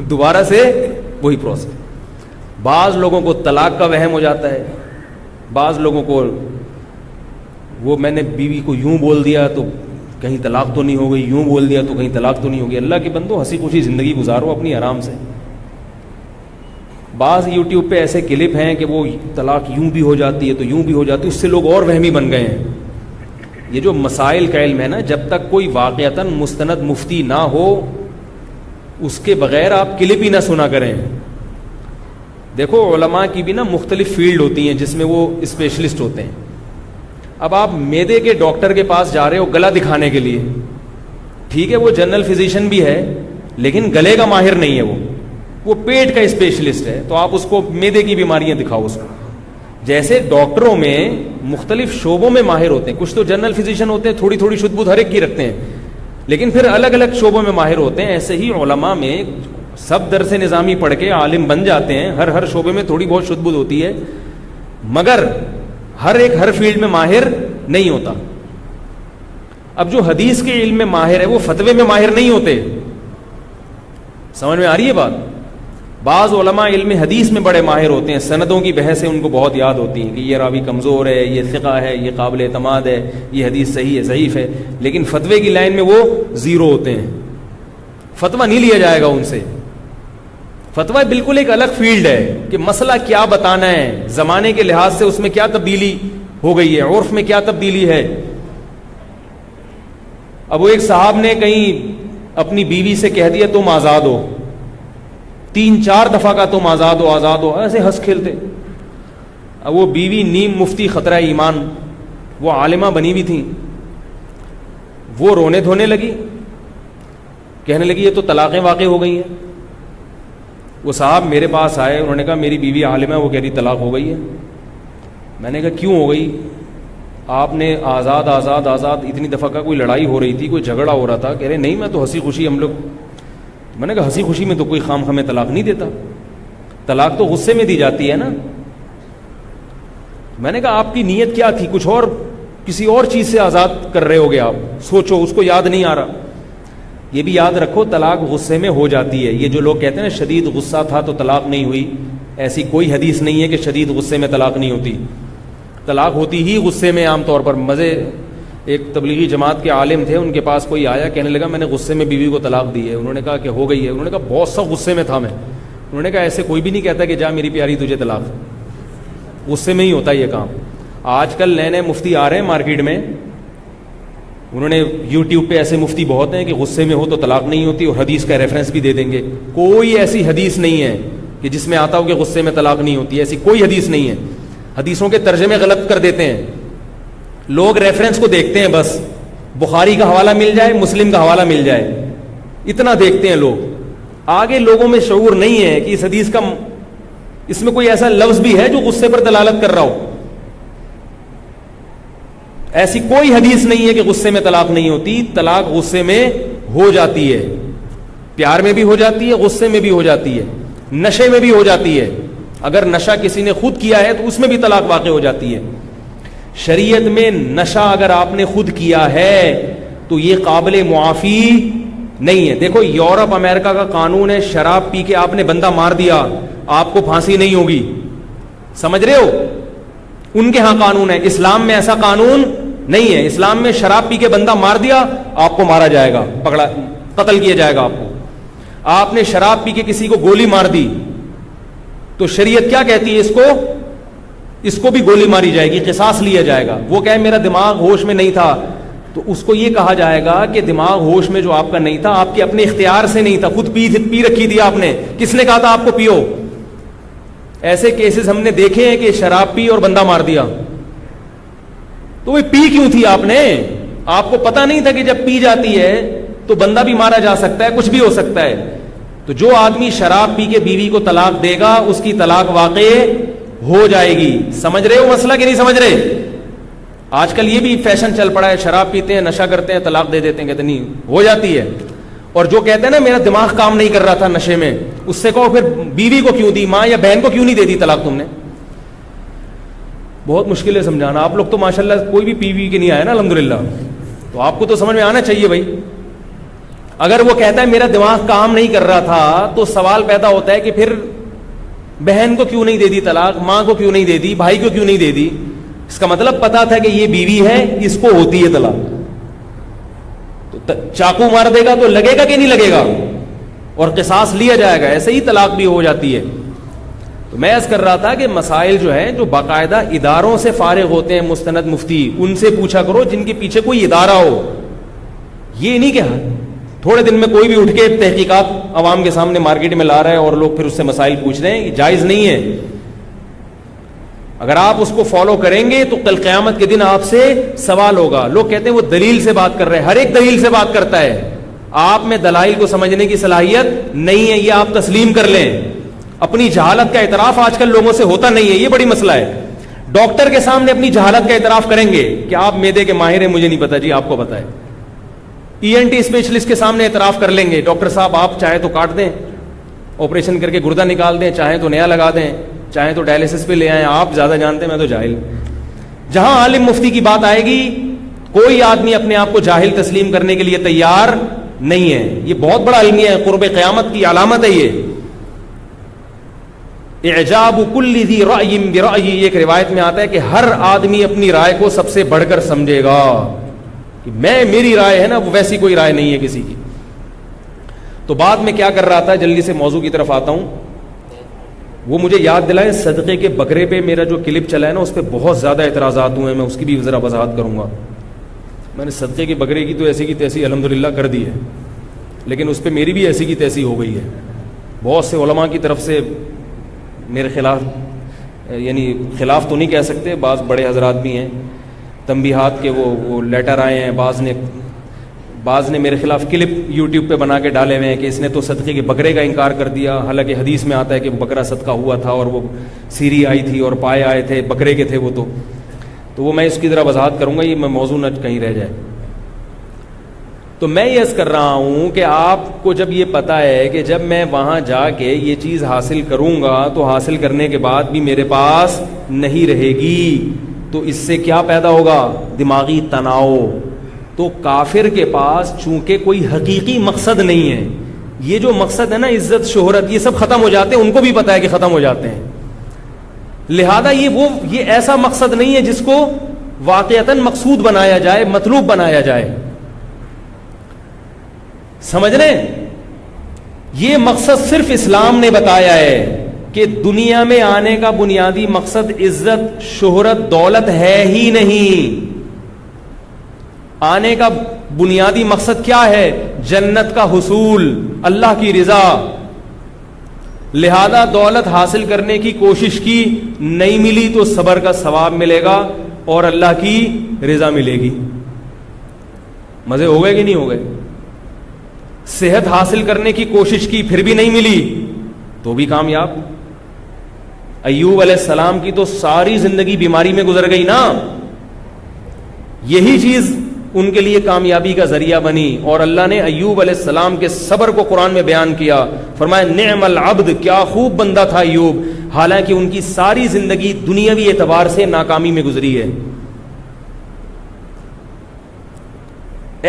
दोबारा से वही प्रोसेस। बाज लोगों को तलाक का वहम हो जाता है, बाज लोगों को वो मैंने बीवी को यूं बोल दिया तो कहीं तलाक तो नहीं हो गई, यूं बोल दिया तो कहीं तलाक तो नहीं होगी। अल्लाह के बंदो हंसी खुशी जिंदगी गुजारो अपनी आराम से। बाज यूट्यूब पे ऐसे क्लिप हैं कि वो तलाक यूं भी हो जाती है तो यूं भी हो जाती है, उससे लोग और वहमी बन गए हैं। ये जो मसाइल का इल्म है ना, जब तक कोई वाक़यतन मुस्तनद मुफ्ती ना हो उसके बगैर आप क्लिप ही ना सुना करें। देखो उलमा की भी ना मुख्तलिफ फील्ड होती हैं जिसमें वो स्पेशलिस्ट होते हैं। अब आप मैदे के डॉक्टर के पास जा रहे हो गला दिखाने के लिए, ठीक है वो जनरल फिजिशियन भी है लेकिन गले का माहिर नहीं है, वो पेट का स्पेशलिस्ट है, तो आप उसको मैदे की बीमारियां दिखाओ उसको। जैसे डॉक्टरों में मुख्तलिफ शोबों में माहिर होते हैं, कुछ तो जनरल फिजिशियन होते हैं, थोड़ी थोड़ी शुद्ध बुद्ध हर एक की रखते हैं, लेकिन फिर अलग अलग शोबों में माहिर होते हैं। ऐसे ही उलमा में सब दरस निज़ामी पढ़ के आलिम बन जाते हैं, हर शोबे में थोड़ी बहुत शुद्ध बुद्ध होती है, मगर हर एक हर फील्ड में माहिर नहीं होता। अब जो हदीस के इल्म में माहिर है वो फतवे में माहिर नहीं होते। समझ में आ रही है बात? बाज़ उलमा इल्म हदीस में बड़े माहिर होते हैं, सनदों की बहसें उनको बहुत याद होती हैं कि ये रावी कमज़ोर है, ये सिक़ा है, ये काबिल एतमाद है, ये हदीस सही है, ज़ईफ़ है, लेकिन फतवे की लाइन में वो ज़ीरो होते हैं। फतवा नहीं लिया जाएगा उनसे। फतवा बिल्कुल एक अलग फील्ड है कि मसला क्या बताना है, ज़माने के लिहाज से उसमें क्या तब्दीली हो गई है, उर्फ में क्या तब्दीली है। अब वो एक साहब ने कहीं अपनी बीवी से कह दिया तुम आज़ाद हो, 3-4 दफ़ा का तुम आज़ाद हो, आज़ाद हो, ऐसे हंस खेलते। अब वो बीवी नीम मुफ्ती खतरा ईमान, वो आलिमा बनी भी थी, वो रोने धोने लगी, कहने लगी ये तो तलाक़ें वाक़ई हो गई हैं। वो साहब मेरे पास आए, उन्होंने कहा मेरी बीवी आलिमा, वो कह रही तलाक़ हो गई है। मैंने कहा क्यों हो गई? आपने आज़ाद आज़ाद आज़ाद इतनी दफ़ा का, कोई लड़ाई हो रही थी, कोई झगड़ा हो रहा था? कह रहे नहीं मैं तो हंसी खुशी हम लोग। मैंने कहा हंसी खुशी में तो कोई खाम हमें तलाक नहीं देता, तलाक तो गुस्से में दी जाती है ना। मैंने कहा आपकी नीयत क्या थी? कुछ और, किसी और चीज़ से आज़ाद कर रहे होगे आप, सोचो, उसको याद नहीं आ रहा। ये भी याद रखो तलाक गुस्से में हो जाती है। ये जो लोग कहते हैं ना शदीद गुस्सा था तो तलाक नहीं हुई, ऐसी कोई हदीस नहीं है कि शदीद गुस्से में तलाक नहीं होती। तलाक होती ही गुस्से में आमतौर पर। मज़े, एक तबलीगी जमात के आलिम थे, उनके पास कोई आया, कहने लगा मैंने गुस्से में बीवी को तलाक दी है। उन्होंने कहा कि हो गई है। उन्होंने कहा बहुत सा गुस्से में था मैं। उन्होंने कहा ऐसे कोई भी नहीं कहता कि जा मेरी प्यारी तुझे तलाक, गुस्से में ही होता है ये काम। आजकल नए नए मुफ्ती आ रहे हैं मार्केट में, उन्होंने यूट्यूब पे ऐसे मुफ्ती बहुत हैं कि गुस्से में हो तो तलाक नहीं होती, और हदीस का रेफरेंस भी दे देंगे। कोई ऐसी हदीस नहीं है कि जिसमें आता हो कि गुस्से में तलाक नहीं होती, ऐसी कोई हदीस नहीं है। हदीसों के तर्जमे गलत कर देते हैं लोग, रेफरेंस को देखते हैं बस, बुखारी का हवाला मिल जाए, मुस्लिम का हवाला मिल जाए, इतना देखते हैं लोग। आगे लोगों में शऊर नहीं है कि इस हदीस का, इसमें कोई ऐसा लफ्ज भी है जो गुस्से पर दलालत कर रहा हो। ऐसी कोई हदीस नहीं है कि गुस्से में तलाक नहीं होती। तलाक गुस्से में हो जाती है, प्यार में भी हो जाती है, गुस्से में भी हो जाती है, नशे में भी हो जाती है। अगर नशा किसी ने खुद किया है तो उसमें भी तलाक वाक़ई हो जाती है। शरीयत में नशा अगर आपने खुद किया है तो ये काबिल मुआफी नहीं है। देखो यूरोप अमेरिका का कानून है, शराब पी के आपने बंदा मार दिया, आपको फांसी नहीं होगी। समझ रहे हो? उनके यहां कानून है। इस्लाम में ऐसा कानून नहीं है। इस्लाम में शराब पी के बंदा मार दिया, आपको मारा जाएगा, पकड़ा, कत्ल किया जाएगा आपको। आपने शराब पी के किसी को गोली मार दी तो शरीयत क्या कहती है? इसको भी गोली मारी जाएगी, किसास लिया जाएगा। वो कहे मेरा दिमाग होश में नहीं था, तो उसको ये कहा जाएगा कि दिमाग होश में जो आपका नहीं था, आपके अपने इख्तियार से नहीं था, खुद पी रखी थी आपने। किसने कहा था आपको पियो? ऐसे केसेस हमने देखे हैं कि शराब पी और बंदा मार दिया। तो वो पी क्यों थी आपने? आपको पता नहीं था कि जब पी जाती है तो बंदा भी मारा जा सकता है, कुछ भी हो सकता है। तो जो आदमी शराब पी के बीवी को तलाक देगा उसकी तलाक वाक़ई हो जाएगी। समझ रहे हो मसला कि नहीं समझ रहे? आजकल ये भी फैशन चल पड़ा है, शराब पीते हैं, नशा करते हैं, तलाक दे देते हैं, कहते नहीं हो जाती है। और जो कहते हैं ना मेरा दिमाग काम नहीं कर रहा था नशे में, उससे कहो फिर बीवी को क्यों दी, मां या बहन को क्यों नहीं दे दी तलाक तुमने? बहुत मुश्किल है समझाना। आप लोग तो माशाल्लाह कोई भी पी के नहीं आया ना अल्हम्दुलिल्लाह, तो आपको तो समझ में आना चाहिए भाई। अगर वो कहता है मेरा दिमाग काम नहीं कर रहा था, तो सवाल पैदा होता है कि फिर बहन को क्यों नहीं दे दी तलाक, मां को क्यों नहीं दे दी, भाई को क्यों नहीं दे दी? इसका मतलब पता था कि ये बीवी है, इसको होती है तलाक। तो चाकू मार देगा तो लगेगा कि नहीं लगेगा? और किसास लिया जाएगा। ऐसे ही तलाक भी हो जाती है। तो मैं अर्ज कर रहा था कि मसाइल जो है, जो बाकायदा इदारों से फारिग होते हैं मुस्तनद मुफ्ती, उनसे पूछा करो जिनके पीछे कोई इदारा हो। ये नहीं कि थोड़े दिन में कोई भी उठ के तहकीकात अवाम के सामने मार्केट में ला रहा है और लोग फिर उससे मसाइल पूछ रहे हैं, ये जायज नहीं है। अगर आप उसको फॉलो करेंगे तो कल क़यामत के दिन आपसे सवाल होगा। लोग कहते हैं वो दलील से बात कर रहे हैं, हर एक दलील से बात करता है। आप में दलाइल को समझने की सलाहियत नहीं है, ये आप तस्लीम कर लें। अपनी जहालत का इतराफ आजकल लोगों से होता नहीं है, ये बड़ी मसला है। डॉक्टर के सामने अपनी जहालत का इतराफ करेंगे कि आप मैदे के माहिर हैं, मुझे नहीं पता जी, आपको पता है। ENT स्पेशलिस्ट के सामने इतराफ कर लेंगे, डॉक्टर साहब आप चाहे तो काट दें, ऑपरेशन करके गुर्दा निकाल दें, चाहे तो नया लगा दें, चाहे तो डायलिसिस पे ले आए, आप ज्यादा जानते हैं, मैं तो जाहिल। जहां आलिम मुफ्ती की बात आएगी, कोई आदमी अपने आप को जाहिल तस्लीम करने के लिए तैयार नहीं है। ये बहुत बड़ा अलमिया है, कुर्ब क़यामत की अलामत है ये। इजाब कुल्ली ज़ी रायिन बिरायी, एक रिवायत में आता है कि हर आदमी अपनी राय को सबसे बढ़कर समझेगा कि मेरी राय है ना, वो वैसी कोई राय नहीं है किसी की। तो बाद में क्या कर रहा था, जल्दी से मौजू की तरफ आता हूं। वो मुझे याद दिलाए, सदक़े के बकरे पे मेरा जो क्लिप चला है ना, उस पर बहुत ज़्यादा एतराज़ात हुए हैं, मैं उसकी भी ज़रा वजाहत करूँगा। मैंने सदक़े के बकरे की तो ऐसी की तैसी अल्हम्दुलिल्लाह कर दी है, लेकिन उस पर मेरी भी ऐसी की तैसी हो गई है। बहुत से उलमा की तरफ से मेरे खिलाफ, यानी खिलाफ तो नहीं कह सकते, बाज़ बड़े हजरात भी हैं, तंबीहात के वो लेटर आए हैं। बाज़ ने मेरे खिलाफ क्लिप यूट्यूब पे बना के डाले हुए हैं कि इसने तो सदक़े के बकरे का इनकार कर दिया, हालांकि हदीस में आता है कि बकरा सदका हुआ था और वो सीरी आई थी और पाए आए थे, बकरे के थे वो। तो वो मैं इसकी ज़रा वजाहत करूँगा, ये मैं मौजू न कहीं रह जाए। तो मैं ये कर रहा हूँ कि आपको जब ये पता है कि जब मैं वहाँ जाके ये चीज़ हासिल करूँगा तो हासिल करने के बाद भी मेरे पास नहीं रहेगी, तो इससे क्या पैदा होगा, दिमागी तनाव। तो काफिर के पास चूंकि कोई हकीकी मकसद नहीं है, ये जो मकसद है ना, इज्जत शोहरत, ये सब खत्म हो जाते हैं, उनको भी पता है कि खत्म हो जाते हैं। लिहाजा ये ऐसा मकसद नहीं है जिसको वाक़ियतन मकसूद बनाया जाए, मतलूब बनाया जाए। समझ रहे हैं? ये मकसद सिर्फ इस्लाम ने बताया है कि दुनिया में आने का बुनियादी मकसद इज्जत शोहरत दौलत है ही नहीं। आने का बुनियादी मकसद क्या है, जन्नत का हुसूल, अल्लाह की रिजा। लिहाजा दौलत हासिल करने की कोशिश की, नहीं मिली तो सब्र का सवाब मिलेगा और अल्लाह की रिजा मिलेगी। मजे हो गए कि नहीं हो गए? सेहत हासिल करने की कोशिश की, फिर भी नहीं मिली तो भी कामयाब। अय्यूब अलैहिस्सलाम की तो सारी जिंदगी बीमारी में गुजर गई ना, यही चीज उनके लिए कामयाबी का जरिया बनी। और अल्लाह ने अय्यूब अलैहिस्सलाम के सब्र को कुरान में बयान किया, फरमाया निअमल अब्द, क्या खूब बंदा था अय्यूब, हालांकि उनकी सारी जिंदगी दुनियावी एतबार से नाकामी में गुजरी है।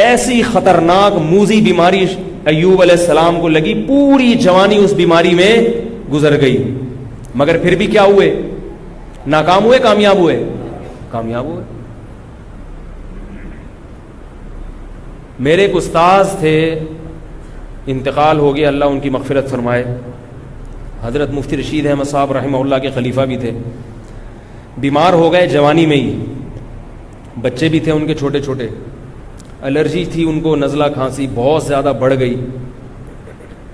ऐसी खतरनाक मूजी बीमारी अय्यूब अलैहिस्सलाम को लगी, पूरी जवानी उस बीमारी में गुजर गई, मगर फिर भी क्या हुए, नाकाम हुए, कामयाब हुए, कामयाब हुए। मेरे एक उस्ताद थे, इंतकाल हो गया, अल्लाह उनकी मग़फ़िरत फरमाए, हज़रत मुफ्ती रशीद अहमद साहब रहमहुल्लाह के खलीफा भी थे। बीमार हो गए जवानी में ही, बच्चे भी थे उनके छोटे छोटे, एलर्जी थी उनको, नज़ला खांसी बहुत ज़्यादा बढ़ गई।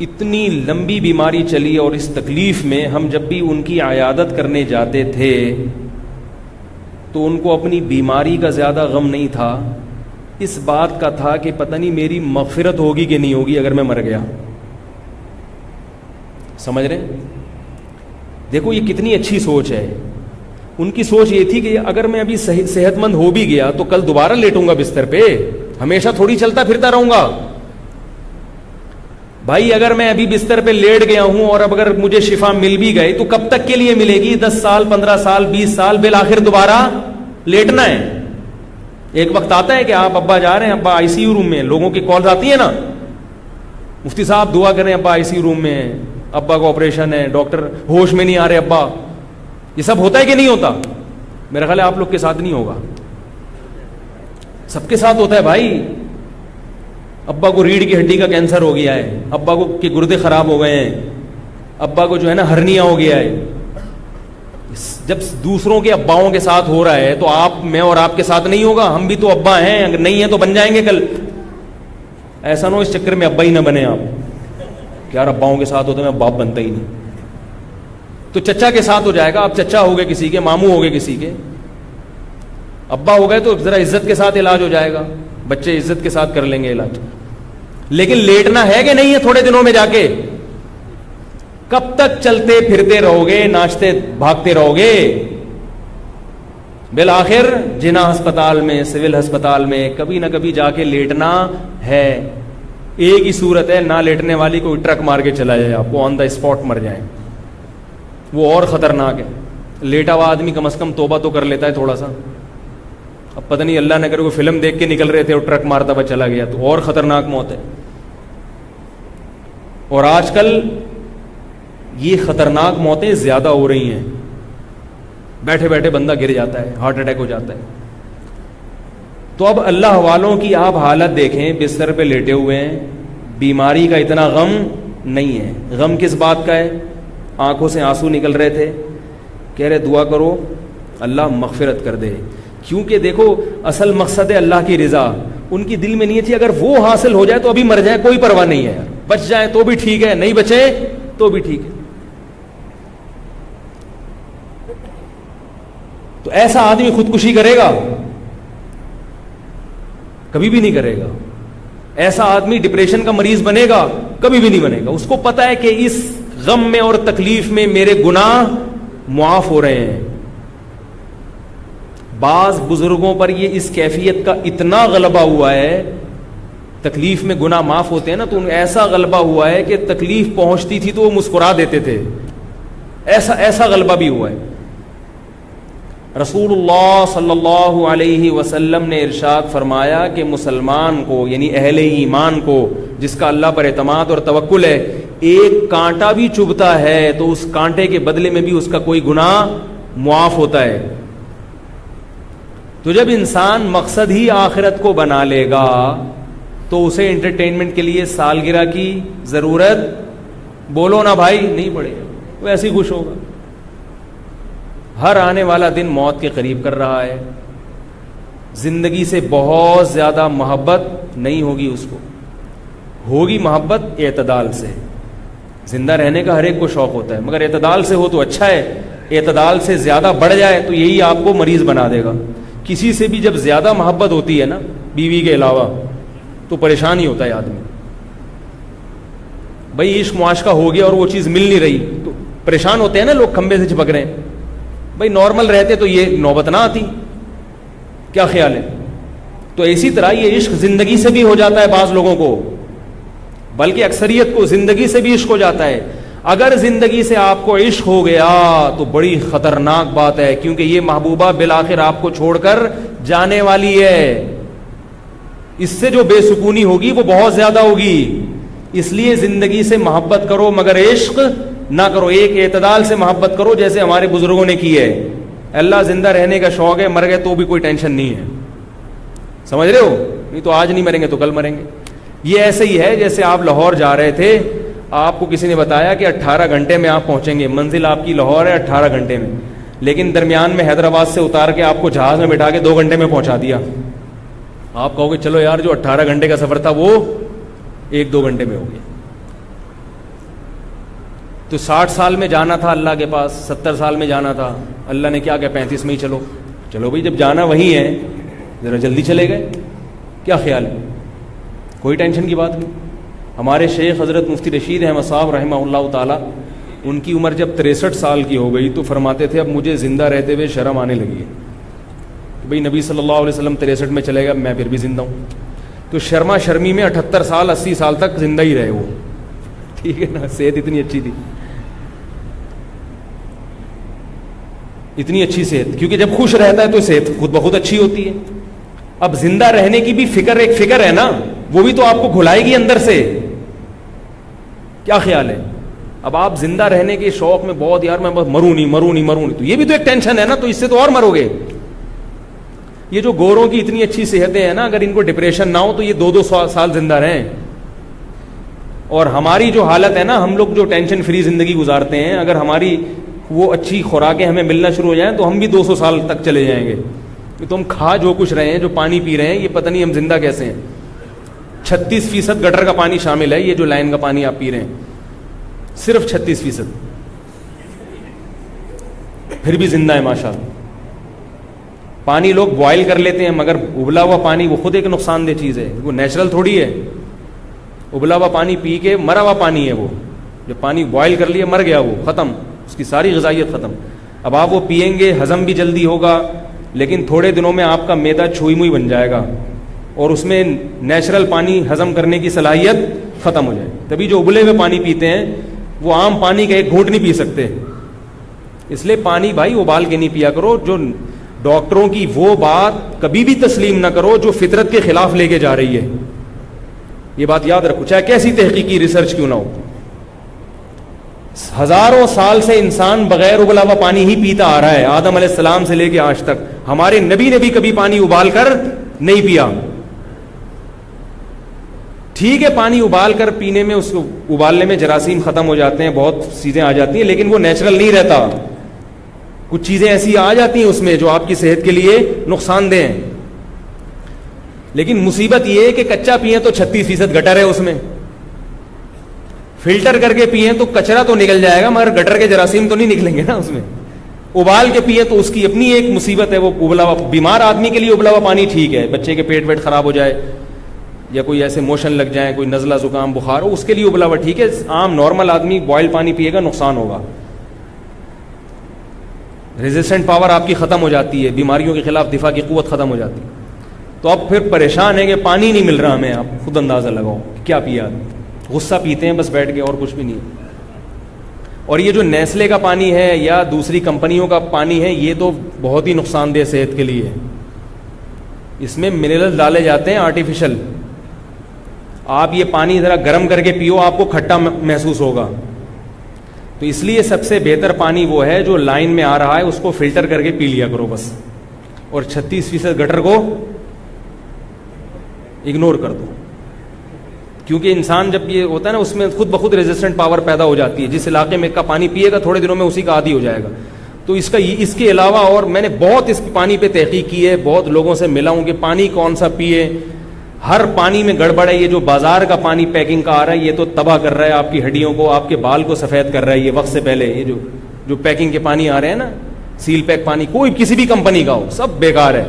इतनी लंबी बीमारी चली और इस तकलीफ़ में हम जब भी उनकी आयादत करने जाते थे तो उनको अपनी बीमारी का ज़्यादा गम नहीं था, इस बात का था कि पता नहीं मेरी मग़फ़िरत होगी कि नहीं होगी अगर मैं मर गया। समझ रहे? देखो ये कितनी अच्छी सोच है। उनकी सोच ये थी कि अगर मैं अभी सेहतमंद हो भी गया तो कल दोबारा लेटूंगा बिस्तर पे, हमेशा थोड़ी चलता फिरता रहूंगा। भाई अगर मैं अभी बिस्तर पे लेट गया हूं और अब अगर मुझे शिफा मिल भी गई तो कब तक के लिए मिलेगी, 10 साल 15 साल 20 साल, बिल आखिर दोबारा लेटना है। एक वक्त आता है कि आप अब्बा जा रहे हैं, अब्बा आईसीयू रूम में, लोगों की कॉल्स आती है ना, मुफ्ती साहब दुआ करें अब्बा आईसीयू रूम में है, अब्बा का ऑपरेशन है, डॉक्टर होश में नहीं आ रहे अब्बा। ये सब होता है कि नहीं होता? मेरा ख्याल है आप लोग के साथ नहीं होगा, सबके साथ होता है भाई। अब्बा को रीढ़ की हड्डी का कैंसर हो गया है, अब्बा को के गुर्दे खराब हो गए हैं, अब्बा को जो है ना हर्निया हो गया है। जब दूसरों के अब्बाओं के साथ हो रहा है तो आप, मैं और आपके साथ नहीं होगा? हम भी तो अब्बा हैं, अगर नहीं है तो बन जाएंगे कल। ऐसा ना हो इस चक्कर में अब्बा ही ना बने आप, यार अब्बाओं के साथ होते मैं बाप बनता ही नहीं। तो चचा के साथ हो जाएगा, आप चचा हो गए किसी के, मामू हो गए किसी के, अब्बा हो गए तो जरा इज्जत के साथ इलाज हो जाएगा, बच्चे इज्जत के साथ कर लेंगे इलाज। लेकिन लेटना है कि नहीं है थोड़े दिनों में जाके? कब तक चलते फिरते रहोगे, नाचते भागते रहोगे? बिल आखिर जिना अस्पताल में, सिविल अस्पताल में कभी ना कभी जाके लेटना है। एक ही सूरत है, ना लेटने वाली कोई ट्रक मार के चला जाए, आपको ऑन द स्पॉट मर जाए, वो और खतरनाक है। लेटा हुआ आदमी कम से कम तौबा तो कर लेता है थोड़ा सा, अब पता नहीं अल्लाह ने करे वो फिल्म देख के निकल रहे थे और ट्रक मारता हुआ चला गया, तो और खतरनाक मौत है। और आजकल ये खतरनाक मौतें ज्यादा हो रही हैं, बैठे बैठे बंदा गिर जाता है, हार्ट अटैक हो जाता है। तो अब अल्लाह वालों की आप हालत देखें, बिस्तर पे लेटे हुए हैं, बीमारी का इतना गम नहीं है। गम किस बात का है? आंखों से आंसू निकल रहे थे, कह रहे दुआ करो अल्लाह मगफिरत कर दे, क्योंकि देखो असल मकसद है अल्लाह की रिजा। उनकी दिल में नहीं थी अगर वो हासिल हो जाए तो अभी मर जाए, कोई परवाह नहीं है यार, बच जाए तो भी ठीक है, नहीं बचे तो भी ठीक है। तो ऐसा आदमी खुदकुशी करेगा? कभी भी नहीं करेगा। ऐसा आदमी डिप्रेशन का मरीज बनेगा? कभी भी नहीं बनेगा। उसको पता है कि इस गम में और तकलीफ में मेरे गुनाह मुआफ हो रहे हैं। बाज बुजुर्गों पर ये इस कैफियत का इतना गलबा हुआ है, तकलीफ में गुनाह माफ होते हैं ना, तो ऐसा गलबा हुआ है कि तकलीफ पहुंचती थी तो वो मुस्कुरा देते थे। ऐसा ऐसा गलबा भी हुआ है। रसूलुल्लाह सल्लल्लाहु अलैहि वसल्लम ने इरशाद फरमाया कि मुसलमान को, यानी अहले ईमान को, जिसका अल्लाह पर एतमाद और तवक्कुल है, एक कांटा भी चुभता है तो उस कांटे के बदले में भी उसका कोई गुनाह मुआफ होता है। तो जब इंसान मकसद ही आखिरत को बना लेगा तो उसे एंटरटेनमेंट के लिए सालगिरह की जरूरत, बोलो ना भाई, नहीं पड़ेगा, वो ऐसे ही खुश होगा। हर आने वाला दिन मौत के करीब कर रहा है, जिंदगी से बहुत ज्यादा मोहब्बत नहीं होगी उसको, होगी मोहब्बत एतदाल से। जिंदा रहने का हर एक को शौक होता है, मगर एतदाल से हो तो अच्छा है, एतदाल से ज्यादा बढ़ जाए तो यही आपको मरीज बना देगा। किसी से भी जब ज्यादा मोहब्बत होती है ना, बीवी के अलावा, तो परेशान ही होता है आदमी। भाई इश्क मुआशका हो गया और वो चीज मिल नहीं रही तो परेशान होते हैं ना लोग, खंबे से चिपक रहे हैं। भाई नॉर्मल रहते तो ये नौबत ना आती। क्या ख्याल है? तो इसी तरह ये इश्क जिंदगी से भी हो जाता है बाज लोगों को, बल्कि अक्सरियत को जिंदगी से भी इश्क हो जाता है। अगर जिंदगी से आपको इश्क हो गया तो बड़ी खतरनाक बात है, क्योंकि ये महबूबा बिलाखिर आपको छोड़कर जाने वाली है। इससे जो बेसुकूनी होगी वो बहुत ज्यादा होगी। इसलिए जिंदगी से मोहब्बत करो मगर इश्क ना करो, एक एतदाल से मोहब्बत करो जैसे हमारे बुजुर्गों ने की है। अल्लाह जिंदा रहने का शौक है, मर गए तो भी कोई टेंशन नहीं है, समझ रहे हो? नहीं तो आज नहीं मरेंगे तो कल मरेंगे। ये ऐसे ही है जैसे आप लाहौर जा रहे थे, आपको किसी ने बताया कि 18 घंटे में आप पहुंचेंगे, मंजिल आपकी लाहौर है 18 घंटे में, लेकिन दरमियान में हैदराबाद से उतार के आपको जहाज में बिठा के 2 घंटे में पहुंचा दिया। आप कहोगे चलो यार जो 18 घंटे का सफर था वो 1-2 घंटे में हो गया। तो 60 साल में जाना था अल्लाह के पास, 70 साल में जाना था, अल्लाह ने क्या कहा 35 में ही चलो। चलो भाई जब जाना वही है, जरा जल्दी चले गए। क्या ख्याल है? कोई टेंशन की बात नहीं। हमारे शेख हज़रत मुफ्ती रशीद अहमद साहब रहमहुल्लाह ताला, उनकी उम्र जब 63 साल की हो गई तो फरमाते थे अब मुझे जिंदा रहते हुए शर्म आने लगी है कि भाई नबी सल्लल्लाहु अलैहि वसल्लम 63 में चले गए, मैं फिर भी जिंदा हूँ। तो शर्मा शर्मी में 78 साल 80 साल तक जिंदा ही रहे वो, ठीक है ना। सेहत इतनी अच्छी थी, इतनी अच्छी सेहत, क्योंकि जब खुश रहता है तो सेहत खुद ब खुद अच्छी होती है। अब जिंदा रहने की भी फिक्र, एक फिक्र है ना, वो भी तो आपको घुलाएगी अंदर से। क्या ख्याल है? अब आप जिंदा रहने के शौक में बहुत, यार मैं बस मरूं नहीं, तो ये भी तो एक टेंशन है ना, तो इससे तो और मरोगे। ये जो गोरों की इतनी अच्छी सेहतें हैं ना, अगर इनको डिप्रेशन ना हो तो ये 2-2 साल जिंदा रहें। और हमारी जो हालत है ना, हम लोग जो टेंशन फ्री जिंदगी गुजारते हैं, अगर हमारी वो अच्छी खुराकें हमें मिलना शुरू हो जाएं तो हम भी 200 साल तक चले जाएंगे। तो हम खा जो कुछ रहे हैं, जो पानी पी रहे हैं, ये पता नहीं हम जिंदा कैसे हैं। 36% गटर का पानी शामिल है, ये जो लाइन का पानी आप पी रहे हैं, सिर्फ 36%, फिर भी जिंदा है माशाल्लाह। पानी लोग बॉयल कर लेते हैं, मगर उबला हुआ पानी वो खुद एक नुकसानदेह चीज है, वो नेचुरल थोड़ी है। उबला हुआ पानी पी के मरा हुआ पानी है वो, जब पानी बॉयल कर लिया मर गया वो, खत्म, उसकी सारी ग़िज़ाइयत खत्म। अब आप वो पिएंगे, हजम भी जल्दी होगा, लेकिन थोड़े दिनों में आपका मैदा छुई मुई बन जाएगा और उसमें नेचुरल पानी हजम करने की सलाहियत खत्म हो जाए। तभी जो उबले हुए पानी पीते हैं वो आम पानी का एक घूंट नहीं पी सकते। इसलिए पानी भाई उबाल के नहीं पिया करो, जो डॉक्टरों की वो बात कभी भी तस्लीम ना करो जो फितरत के खिलाफ लेके जा रही है। ये बात याद रखो, चाहे कैसी तहकीकी रिसर्च क्यों ना हो। हजारों साल से इंसान बगैर उबला हुआ पानी ही पीता आ रहा है, आदम अलैहिस्सलाम से लेके आज तक। हमारे नबी ने भी कभी पानी उबाल कर नहीं पिया। ठीक है, पानी उबाल कर पीने में, उसको उबालने में जरासीम खत्म हो जाते हैं, बहुत चीजें आ जाती हैं, लेकिन वो नेचुरल नहीं रहता। कुछ चीजें ऐसी आ जाती हैं उसमें जो आपकी सेहत के लिए नुकसानदेह हैं। लेकिन मुसीबत यह है कि कच्चा पिए तो 36% गटर है उसमें, फिल्टर करके पिए तो कचरा तो निकल जाएगा मगर गटर के जरासीम तो नहीं निकलेंगे ना उसमें। उबाल के पिए तो उसकी अपनी एक मुसीबत है। वो उबला हुआ, बीमार आदमी के लिए उबला हुआ पानी ठीक है, बच्चे के पेट वेट खराब हो जाए या कोई ऐसे मोशन लग जाए, कोई नजला जुकाम बुखार हो, उसके लिए उबला हुआ ठीक है। आम नॉर्मल आदमी बॉयल पानी पिएगा नुकसान होगा, रेजिस्टेंट पावर आपकी खत्म हो जाती है, बीमारियों के खिलाफ दिफा की कुव्वत खत्म हो जाती है। तो अब फिर परेशान है कि पानी नहीं मिल रहा हमें। आप खुद अंदाजा लगाओ क्या पिया, गुस्सा पीते हैं बस बैठ के, और कुछ भी नहीं। और ये जो नेस्ले का पानी है या दूसरी कंपनियों का पानी है, ये तो बहुत ही नुकसानदेह सेहत के लिए है। इसमें मिनरल डाले जाते हैं आर्टिफिशियल। आप ये पानी जरा गर्म करके पियो, आपको खट्टा महसूस होगा। तो इसलिए सबसे बेहतर पानी वो है जो लाइन में आ रहा है, उसको फिल्टर करके पी लिया करो बस, और 36% गटर को इग्नोर कर दो। क्योंकि इंसान जब ये होता है ना, उसमें खुद ब खुद रेजिस्टेंट पावर पैदा हो जाती है। जिस इलाके में का पानी पिएगा थोड़े दिनों में उसी का आदी हो जाएगा। तो इसके अलावा, और मैंने बहुत इस पानी पे तहकीक की है, बहुत लोगों से मिला हूं कि पानी कौन सा पिए। हर पानी में गड़बड़ है। ये जो बाजार का पानी पैकिंग का आ रहा है, ये तो तबाह कर रहा है आपकी हड्डियों को, आपके बाल को सफेद कर रहा है। ये वक्त से पहले ये जो पैकिंग के पानी आ रहे हैं ना, सील पैक पानी, कोई किसी भी कंपनी का हो, सब बेकार है।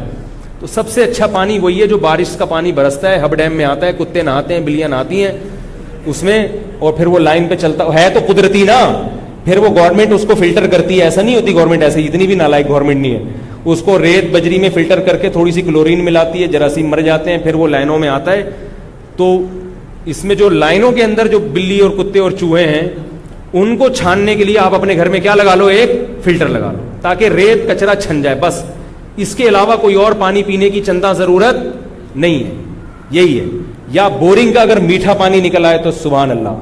तो सबसे अच्छा पानी वही है जो बारिश का पानी बरसता है, हब डैम में आता है, कुत्ते नहाते हैं, बिल्लियां नहाती हैं उसमें, और फिर वो लाइन पे चलता है तो कुदरती ना। फिर वो गवर्नमेंट उसको फिल्टर करती है। ऐसा नहीं होती गवर्नमेंट, ऐसे इतनी भी नालायक गवर्नमेंट नहीं है। उसको रेत बजरी में फिल्टर करके थोड़ी सी क्लोरीन मिलाती है, जरासीम मर जाते हैं, फिर वो लाइनों में आता है। तो इसमें जो लाइनों के अंदर जो बिल्ली और कुत्ते और चूहे हैं, उनको छानने के लिए आप अपने घर में क्या लगा लो, एक फिल्टर लगा लो, ताकि रेत कचरा छन जाए बस। इसके अलावा कोई और पानी पीने की चिंता जरूरत नहीं है। यही है। या बोरिंग का अगर मीठा पानी निकल आए तो सुभान अल्लाह,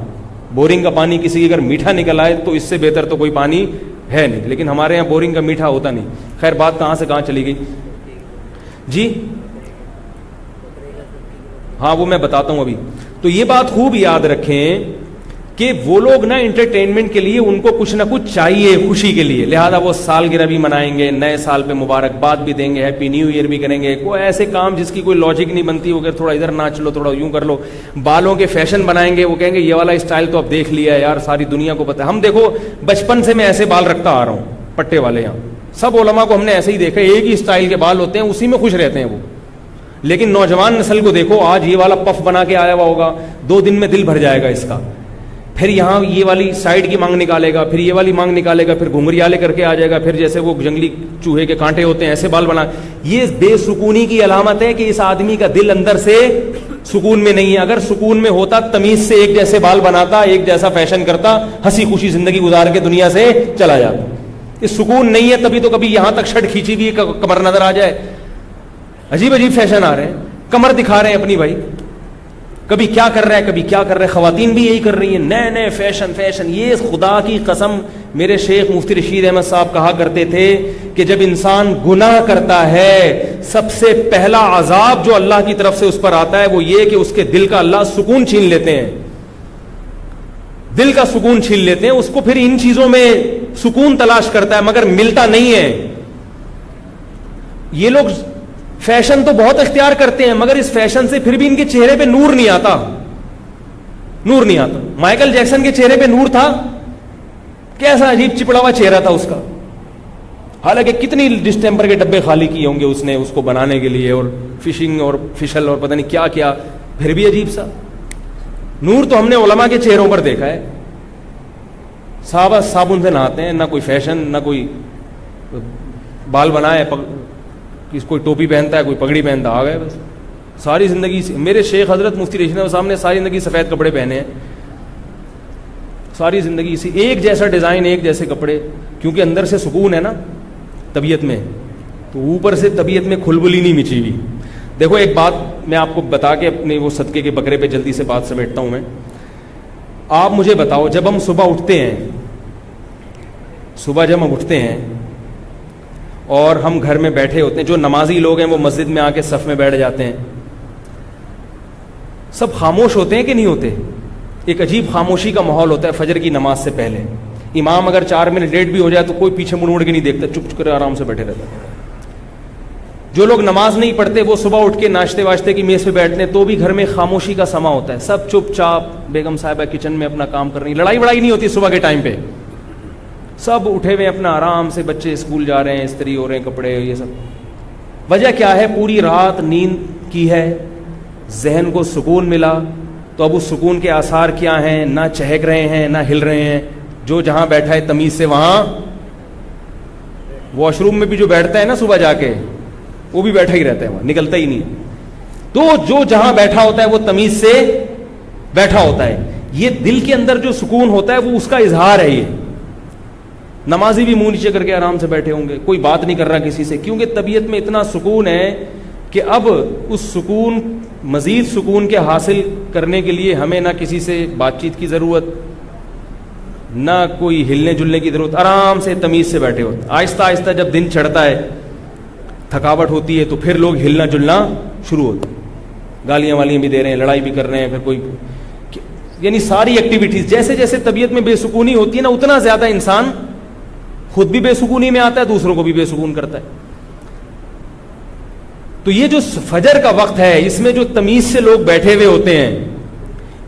बोरिंग का पानी किसी अगर मीठा निकल आए तो इससे बेहतर तो कोई पानी है नहीं। लेकिन हमारे यहाँ बोरिंग का मीठा होता नहीं। खैर, बात कहां से कहां चली गई जी। हाँ, वो मैं बताता हूं अभी। तो ये बात खूब याद रखें कि वो लोग ना एंटरटेनमेंट के लिए, उनको कुछ ना कुछ चाहिए खुशी के लिए, लिहाजा वो सालगिरह भी मनाएंगे, नए साल पे मुबारकबाद भी देंगे, हैप्पी न्यू ईयर भी करेंगे। कोई ऐसे काम जिसकी कोई लॉजिक नहीं बनती, वो थोड़ा इधर नाच लो, थोड़ा यूं कर लो। बालों के फैशन बनाएंगे, वो कहेंगे ये वाला स्टाइल तो अब देख लिया है यार, सारी दुनिया को पता है। हम देखो, बचपन से मैं ऐसे बाल रखता आ रहा हूं, पट्टे वाले। यहाँ सब उलमा को हमने ऐसे ही देखा, एक ही स्टाइल के बाल होते हैं, उसी में खुश रहते हैं वो। लेकिन नौजवान नस्ल को देखो, आज ये वाला पफ बना के आया हुआ होगा, 2 दिन में दिल भर जाएगा इसका। फिर यहाँ ये वाली साइड की मांग निकालेगा, फिर ये वाली मांग निकालेगा, फिर घुंघरियाले करके आ जाएगा, फिर जैसे वो जंगली चूहे के कांटे होते हैं ऐसे बाल बना। ये बेसुकूनी की अलामत है कि इस आदमी का दिल अंदर से सुकून में नहीं है। अगर सुकून में होता, तमीज से एक जैसे बाल बनाता, एक जैसा फैशन करता, हंसी खुशी जिंदगी गुजार के दुनिया से चला जाता। इस सुकून नहीं है, तभी तो कभी यहां तक शर्ट खींची हुई कमर नजर आ जाए। अजीब अजीब फैशन आ रहे हैं, कमर दिखा रहे हैं अपनी भाई, कभी क्या कर रहा है, कभी क्या कर रहा है। खवातीन भी यही कर रही हैं, नए नए फैशन। ये खुदा की कसम, मेरे शेख मुफ्ती रशीद अहमद साहब कहा करते थे कि जब इंसान गुनाह करता है, सबसे पहला अजाब जो अल्लाह की तरफ से उस पर आता है वो ये कि उसके दिल का अल्लाह सुकून छीन लेते हैं, दिल का सुकून छीन लेते हैं। उसको फिर इन चीजों में सुकून तलाश करता है मगर मिलता नहीं है। ये लोग फैशन तो बहुत इख्तियार करते हैं मगर इस फैशन से फिर भी इनके चेहरे पे नूर नहीं आता, नूर नहीं आता। माइकल जैक्सन के चेहरे पे नूर था, कैसा अजीब चिपड़ा हुआ चेहरा था उसका। हालांकि कितनी डिस्टेंपर के डब्बे खाली किए होंगे उसने उसको बनाने के लिए, और फिशिंग और फिशल और पता नहीं क्या क्या, फिर भी अजीब सा नूर तो हमने उलमा के चेहरों पर देखा है। साहबा साबुन से नहाते हैं, ना कोई फैशन, ना कोई बाल बनाए, कोई टोपी पहनता है, कोई पगड़ी पहनता, आ गए बस। सारी जिंदगी मेरे शेख हजरत मुफ्ती रशीद साहब ने सारी जिंदगी सफेद कपड़े पहने हैं, सारी जिंदगी इसी एक जैसा डिजाइन, एक जैसे कपड़े, क्योंकि अंदर से सुकून है ना तबीयत में। तो ऊपर से तबीयत में खुलबुली नहीं मिची हुई। देखो एक बात मैं आपको बता के अपने वो सदके के बकरे पे जल्दी से बात समेटता हूं मैं। आप मुझे बताओ, जब हम सुबह उठते हैं, सुबह जब हम उठते हैं और हम घर में बैठे होते हैं, जो नमाजी लोग हैं वो मस्जिद में आके सफ में बैठ जाते हैं, सब खामोश होते हैं कि नहीं होते? एक अजीब खामोशी का माहौल होता है फजर की नमाज से पहले। इमाम अगर 4 मिनट लेट भी हो जाए तो कोई पीछे मुड़ मुड़ के नहीं देखता, चुप कर आराम से बैठे रहता है। जो लोग नमाज नहीं पढ़ते वो सुबह उठ के नाश्ते वाश्ते की मेज पे बैठते हैं, तो भी घर में खामोशी का समा होता है, सब चुपचाप, बेगम साहिबा किचन में अपना काम कर रही, लड़ाई वड़ाई नहीं होती सुबह के टाइम पे, सब उठे हुए अपना आराम से, बच्चे स्कूल जा रहे हैं, इस्त्री हो रहे हैं कपड़े, ये सब। वजह क्या है? पूरी रात नींद की है, जहन को सुकून मिला, तो अब उस सुकून के आसार क्या हैं? ना चहक रहे हैं ना हिल रहे हैं। जो जहां बैठा है तमीज से, वहां वॉशरूम में भी जो बैठता है ना सुबह जाके, वो भी बैठा ही रहता है, वहां निकलता ही नहीं है। तो जो जहां बैठा होता है वो तमीज से बैठा होता है। ये दिल के अंदर जो सुकून होता है वो उसका इजहार है। ये नमाजी भी मुंह नीचे करके आराम से बैठे होंगे, कोई बात नहीं कर रहा किसी से, क्योंकि तबीयत में इतना सुकून है कि अब उस सुकून, मजीद सुकून के हासिल करने के लिए हमें ना किसी से बातचीत की जरूरत, ना कोई हिलने जुलने की जरूरत, आराम से तमीज से बैठे होते। आहिस्ता आहिस्ता जब दिन चढ़ता है, थकावट होती है, तो फिर लोग हिलना जुलना शुरू होते, गालियां वालियां भी दे रहे हैं, लड़ाई भी कर रहे हैं, फिर कोई, यानी सारी एक्टिविटीज। जैसे जैसे तबीयत में बेसुकूनी होती है ना, उतना ज्यादा इंसान खुद भी बेसुकूनी में आता है, दूसरों को भी बेसुकून करता है। तो ये जो फजर का वक्त है, इसमें जो तमीज से लोग बैठे हुए होते हैं,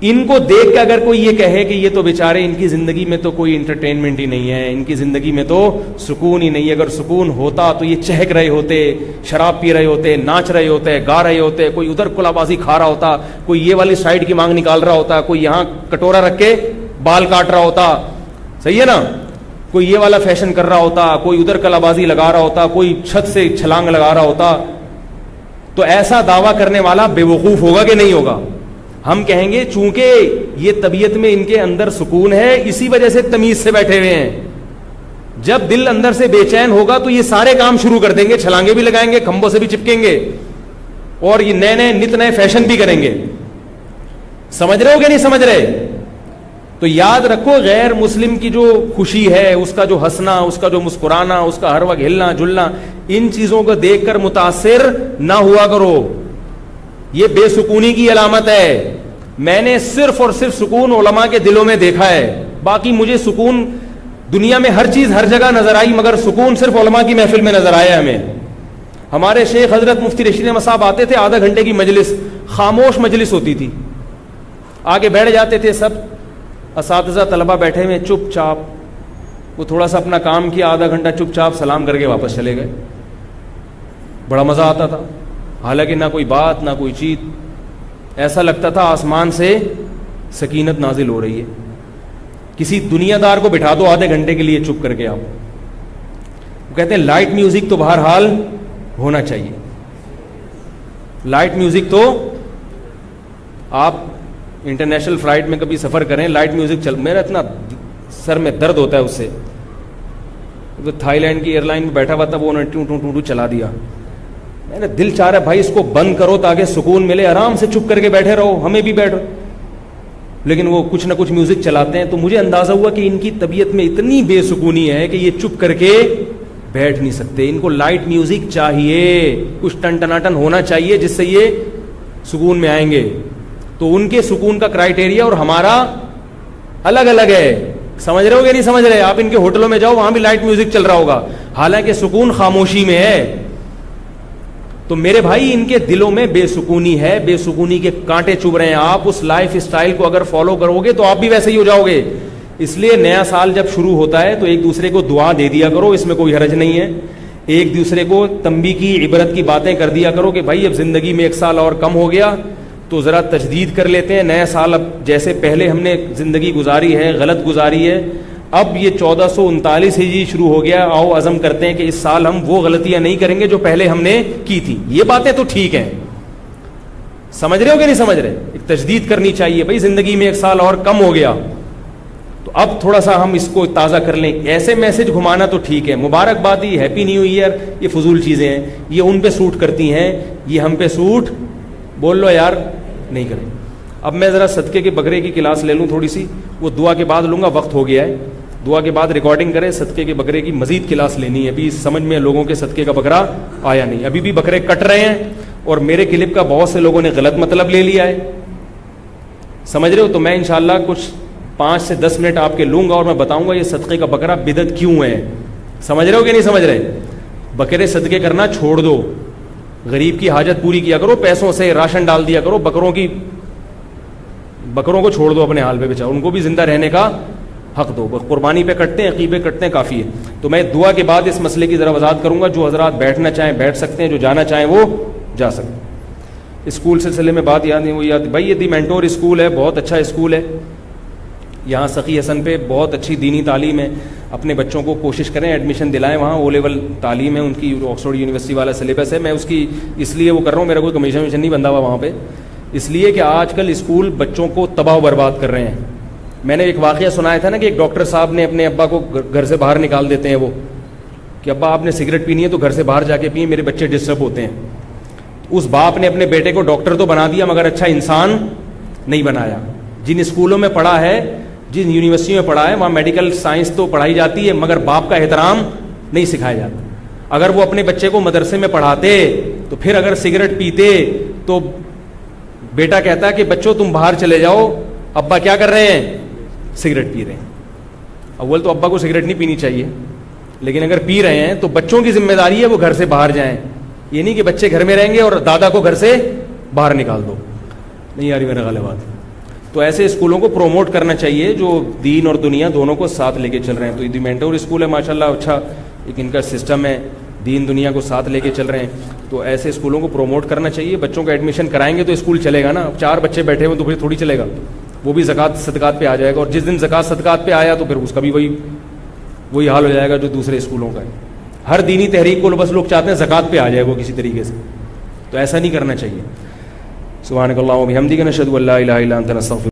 इनको देख के अगर कोई ये कहे कि ये तो बेचारे, इनकी जिंदगी में तो कोई इंटरटेनमेंट ही नहीं है, इनकी जिंदगी में तो सुकून ही नहीं है, अगर सुकून होता तो ये चहक रहे होते, शराब पी रहे होते, नाच रहे होते, गा रहे होते, कोई उधर कुलाबाजी खा रहा होता, कोई ये वाली साइड की मांग निकाल रहा होता, कोई यहां कटोरा रख के बाल काट रहा होता, सही है ना, कोई ये वाला फैशन कर रहा होता, कोई उधर कलाबाजी लगा रहा होता, कोई छत से छलांग लगा रहा होता। तो ऐसा दावा करने वाला बेवकूफ होगा कि नहीं होगा? हम कहेंगे चूंकि ये तबीयत में इनके अंदर सुकून है, इसी वजह से तमीज से बैठे हुए हैं। जब दिल अंदर से बेचैन होगा तो ये सारे काम शुरू कर देंगे, छलांगे भी लगाएंगे, खंभों से भी चिपकेंगे, और ये नए नए नित नए फैशन भी करेंगे। समझ रहे हो कि नहीं समझ रहे? तो याद रखो, गैर मुस्लिम की जो खुशी है, उसका जो हंसना, उसका जो मुस्कुराना, उसका हर वक्त हिलना जुलना, इन चीजों को देखकर मुतासिर ना हुआ करो। ये बेसुकूनी की अलामत है। मैंने सिर्फ और सिर्फ सुकून उलमा के दिलों में देखा है, बाकी मुझे सुकून दुनिया में हर चीज हर जगह नजर आई, मगर सुकून सिर्फ उलमा की महफिल में नजर आया हमें। हमारे शेख हजरत मुफ्ती रशीद अहमद साहब आते थे, आधा घंटे की मजलिस, खामोश मजलिस होती थी, आगे बैठ जाते थे, सब असातिज़ा तलबा बैठे हुए चुपचाप, वो थोड़ा सा अपना काम किया, आधा घंटा चुपचाप सलाम करके वापस चले गए। बड़ा मजा आता था, हालांकि ना कोई बात ना कोई चीज, ऐसा लगता था आसमान से सकीनत नाजिल हो रही है। किसी दुनियादार को बिठा दो आधे घंटे के लिए चुप करके, आप वो कहते हैं लाइट म्यूजिक तो बहरहाल होना चाहिए। लाइट म्यूजिक तो आप इंटरनेशनल फ्लाइट में कभी सफर करें, लाइट म्यूजिक चल, मेरा इतना सर में दर्द होता है उससे। तो थाईलैंड की एयरलाइन में बैठा हुआ था, वो उन्होंने टू टू टू चला दिया। मेरा दिल चाह रहा है भाई इसको बंद करो ताकि सुकून मिले, आराम से चुप करके बैठे रहो, हमें भी बैठो, लेकिन वो कुछ ना कुछ म्यूजिक चलाते हैं। तो मुझे अंदाजा हुआ कि इनकी तबीयत में इतनी बेसुकूनी है कि ये चुप करके बैठ नहीं सकते, इनको लाइट म्यूजिक चाहिए, कुछ टनटनाटन होना चाहिए जिससे ये सुकून में आएंगे। तो उनके सुकून का क्राइटेरिया और हमारा अलग अलग है। समझ रहे हो कि नहीं समझ रहे? आप इनके होटलों में जाओ, वहां भी लाइट म्यूजिक चल रहा होगा, हालांकि सुकून खामोशी में है। तो मेरे भाई, इनके दिलों में बेसुकूनी है, बेसुकूनी के कांटे चुभ रहे हैं। आप उस लाइफ स्टाइल को अगर फॉलो करोगे तो आप भी वैसे ही हो जाओगे। इसलिए नया साल जब शुरू होता है तो एक दूसरे को दुआ दे दिया करो, इसमें कोई हरज नहीं है। एक दूसरे को तंबी की, इबरत की बातें कर दिया करो कि भाई अब जिंदगी में 1 साल और कम हो गया, तो जरा तजदीद कर लेते हैं। नया साल अब जैसे पहले हमने जिंदगी गुजारी है, गलत गुजारी है, अब ये 1439 हिजरी शुरू हो गया, आओ अज़म करते हैं कि इस साल हम वो गलतियां नहीं करेंगे जो पहले हमने की थी। ये बातें तो ठीक हैं, समझ रहे हो कि नहीं समझ रहे? एक तजदीद करनी चाहिए भाई, जिंदगी में 1 साल और कम हो गया, तो अब थोड़ा सा हम इसको ताज़ा कर लें। ऐसे मैसेज घुमाना तो ठीक है, मुबारकबादी, हैप्पी न्यू ईयर, ये फजूल चीज़ें हैं, ये उन पे सूट करती हैं, ये हम पे सूट बोल लो यार नहीं करें। अब मैं ज़रा सदक़े के बकरे की क्लास ले लूँ थोड़ी सी, वो दुआ के बाद लूँगा, वक्त हो गया है, दुआ के बाद रिकॉर्डिंग करें, सदक़े के बकरे की मजीद क्लास लेनी है। अभी समझ में लोगों के सदक़े का बकरा आया नहीं, अभी भी बकरे कट रहे हैं और मेरे क्लिप का बहुत से लोगों ने गलत मतलब ले लिया है, समझ रहे हो। तो मैं इंशाल्लाह कुछ 5 से 10 मिनट आपके लूंगा और मैं बताऊंगा ये सदक़े का बकरा बिदअत क्यों है। समझ रहे हो कि नहीं समझ रहे? बकरे सदक़े करना छोड़ दो, गरीब की हाजत पूरी किया करो, पैसों से राशन डाल दिया करो, बकरों को छोड़ दो अपने हाल पे बेचारो, उनको भी जिंदा रहने का हक दो। कुर्बानी पे कटते हैं, अकीबे कटते हैं, काफ़ी है। तो मैं दुआ के बाद इस मसले की ज़रा वजाहत करूंगा। जो हजरात बैठना चाहें बैठ सकते हैं, जो जाना चाहें वो जा सकते हैं। स्कूल सिलसिले में बात याद नहीं हुई, याद भाई ये दी मेंटोर स्कूल है, बहुत अच्छा स्कूल है। यहाँ सखी हसन पे बहुत अच्छी दीनी तालीम है, अपने बच्चों को कोशिश करें एडमिशन दिलाएं। वहाँ ओ लेवल तालीम है उनकी, ऑक्सफोर्ड यूनिवर्सिटी वाला सिलेबस है। मैं उसकी इसलिए वो कर रहा हूँ, मेरा कोई कमीशन वमीशन नहीं बंधा हुआ वहाँ पे, इसलिए कि आजकल स्कूल बच्चों को तबाह बर्बाद कर रहे हैं। मैंने एक वाक़या सुनाया था ना कि एक डॉक्टर साहब ने अपने अब्बा को घर से बाहर निकाल देते हैं, वो कि अब्बा आपने सिगरेट पीनी है तो घर से बाहर जाके पिए, मेरे बच्चे डिस्टर्ब होते हैं। उस बाप ने अपने बेटे को डॉक्टर तो बना दिया मगर अच्छा इंसान नहीं बनाया। जिन स्कूलों में पढ़ा है, जिन यूनिवर्सिटी में पढ़ा है, वहाँ मेडिकल साइंस तो पढ़ाई जाती है मगर बाप का एहतराम नहीं सिखाया जाता। अगर वो अपने बच्चे को मदरसे में पढ़ाते तो फिर अगर सिगरेट पीते तो बेटा कहता है कि बच्चों तुम बाहर चले जाओ, अब्बा क्या कर रहे हैं, सिगरेट पी रहे हैं। अव्वल तो अब्बा को सिगरेट नहीं पीनी चाहिए, लेकिन अगर पी रहे हैं तो बच्चों की जिम्मेदारी है वो घर से बाहर जाएं। ये नहीं कि बच्चे घर में रहेंगे और दादा को घर से बाहर निकाल दो। नहीं यार मेरा गलत बात। तो ऐसे स्कूलों को प्रोमोट करना चाहिए जो दीन और दुनिया दोनों को साथ लेके चल रहे हैं। तो ये मेंटोर स्कूल है माशाल्लाह, अच्छा एक इनका सिस्टम है, दीन दुनिया को साथ लेके चल रहे हैं। तो ऐसे स्कूलों को प्रोमोट करना चाहिए। बच्चों का एडमिशन कराएंगे तो स्कूल चलेगा ना। 4 बच्चे बैठे हुए तो फिर थोड़ी चलेगा, वो भी ज़कात सदकात पे आ जाएगा। और जिस दिन ज़कात सदकात पे आया तो फिर उसका भी वही हाल हो जाएगा जो दूसरे स्कूलों का है। हर दीनी तहरीक को बस लोग चाहते हैं ज़कात पे आ जाए वो किसी तरीके से, तो ऐसा नहीं करना चाहिए। सुभानकल्लाह व बिहम्दिका नशहदु अल्ला इलाहा इल्ला अंता नस्तगफिरुक।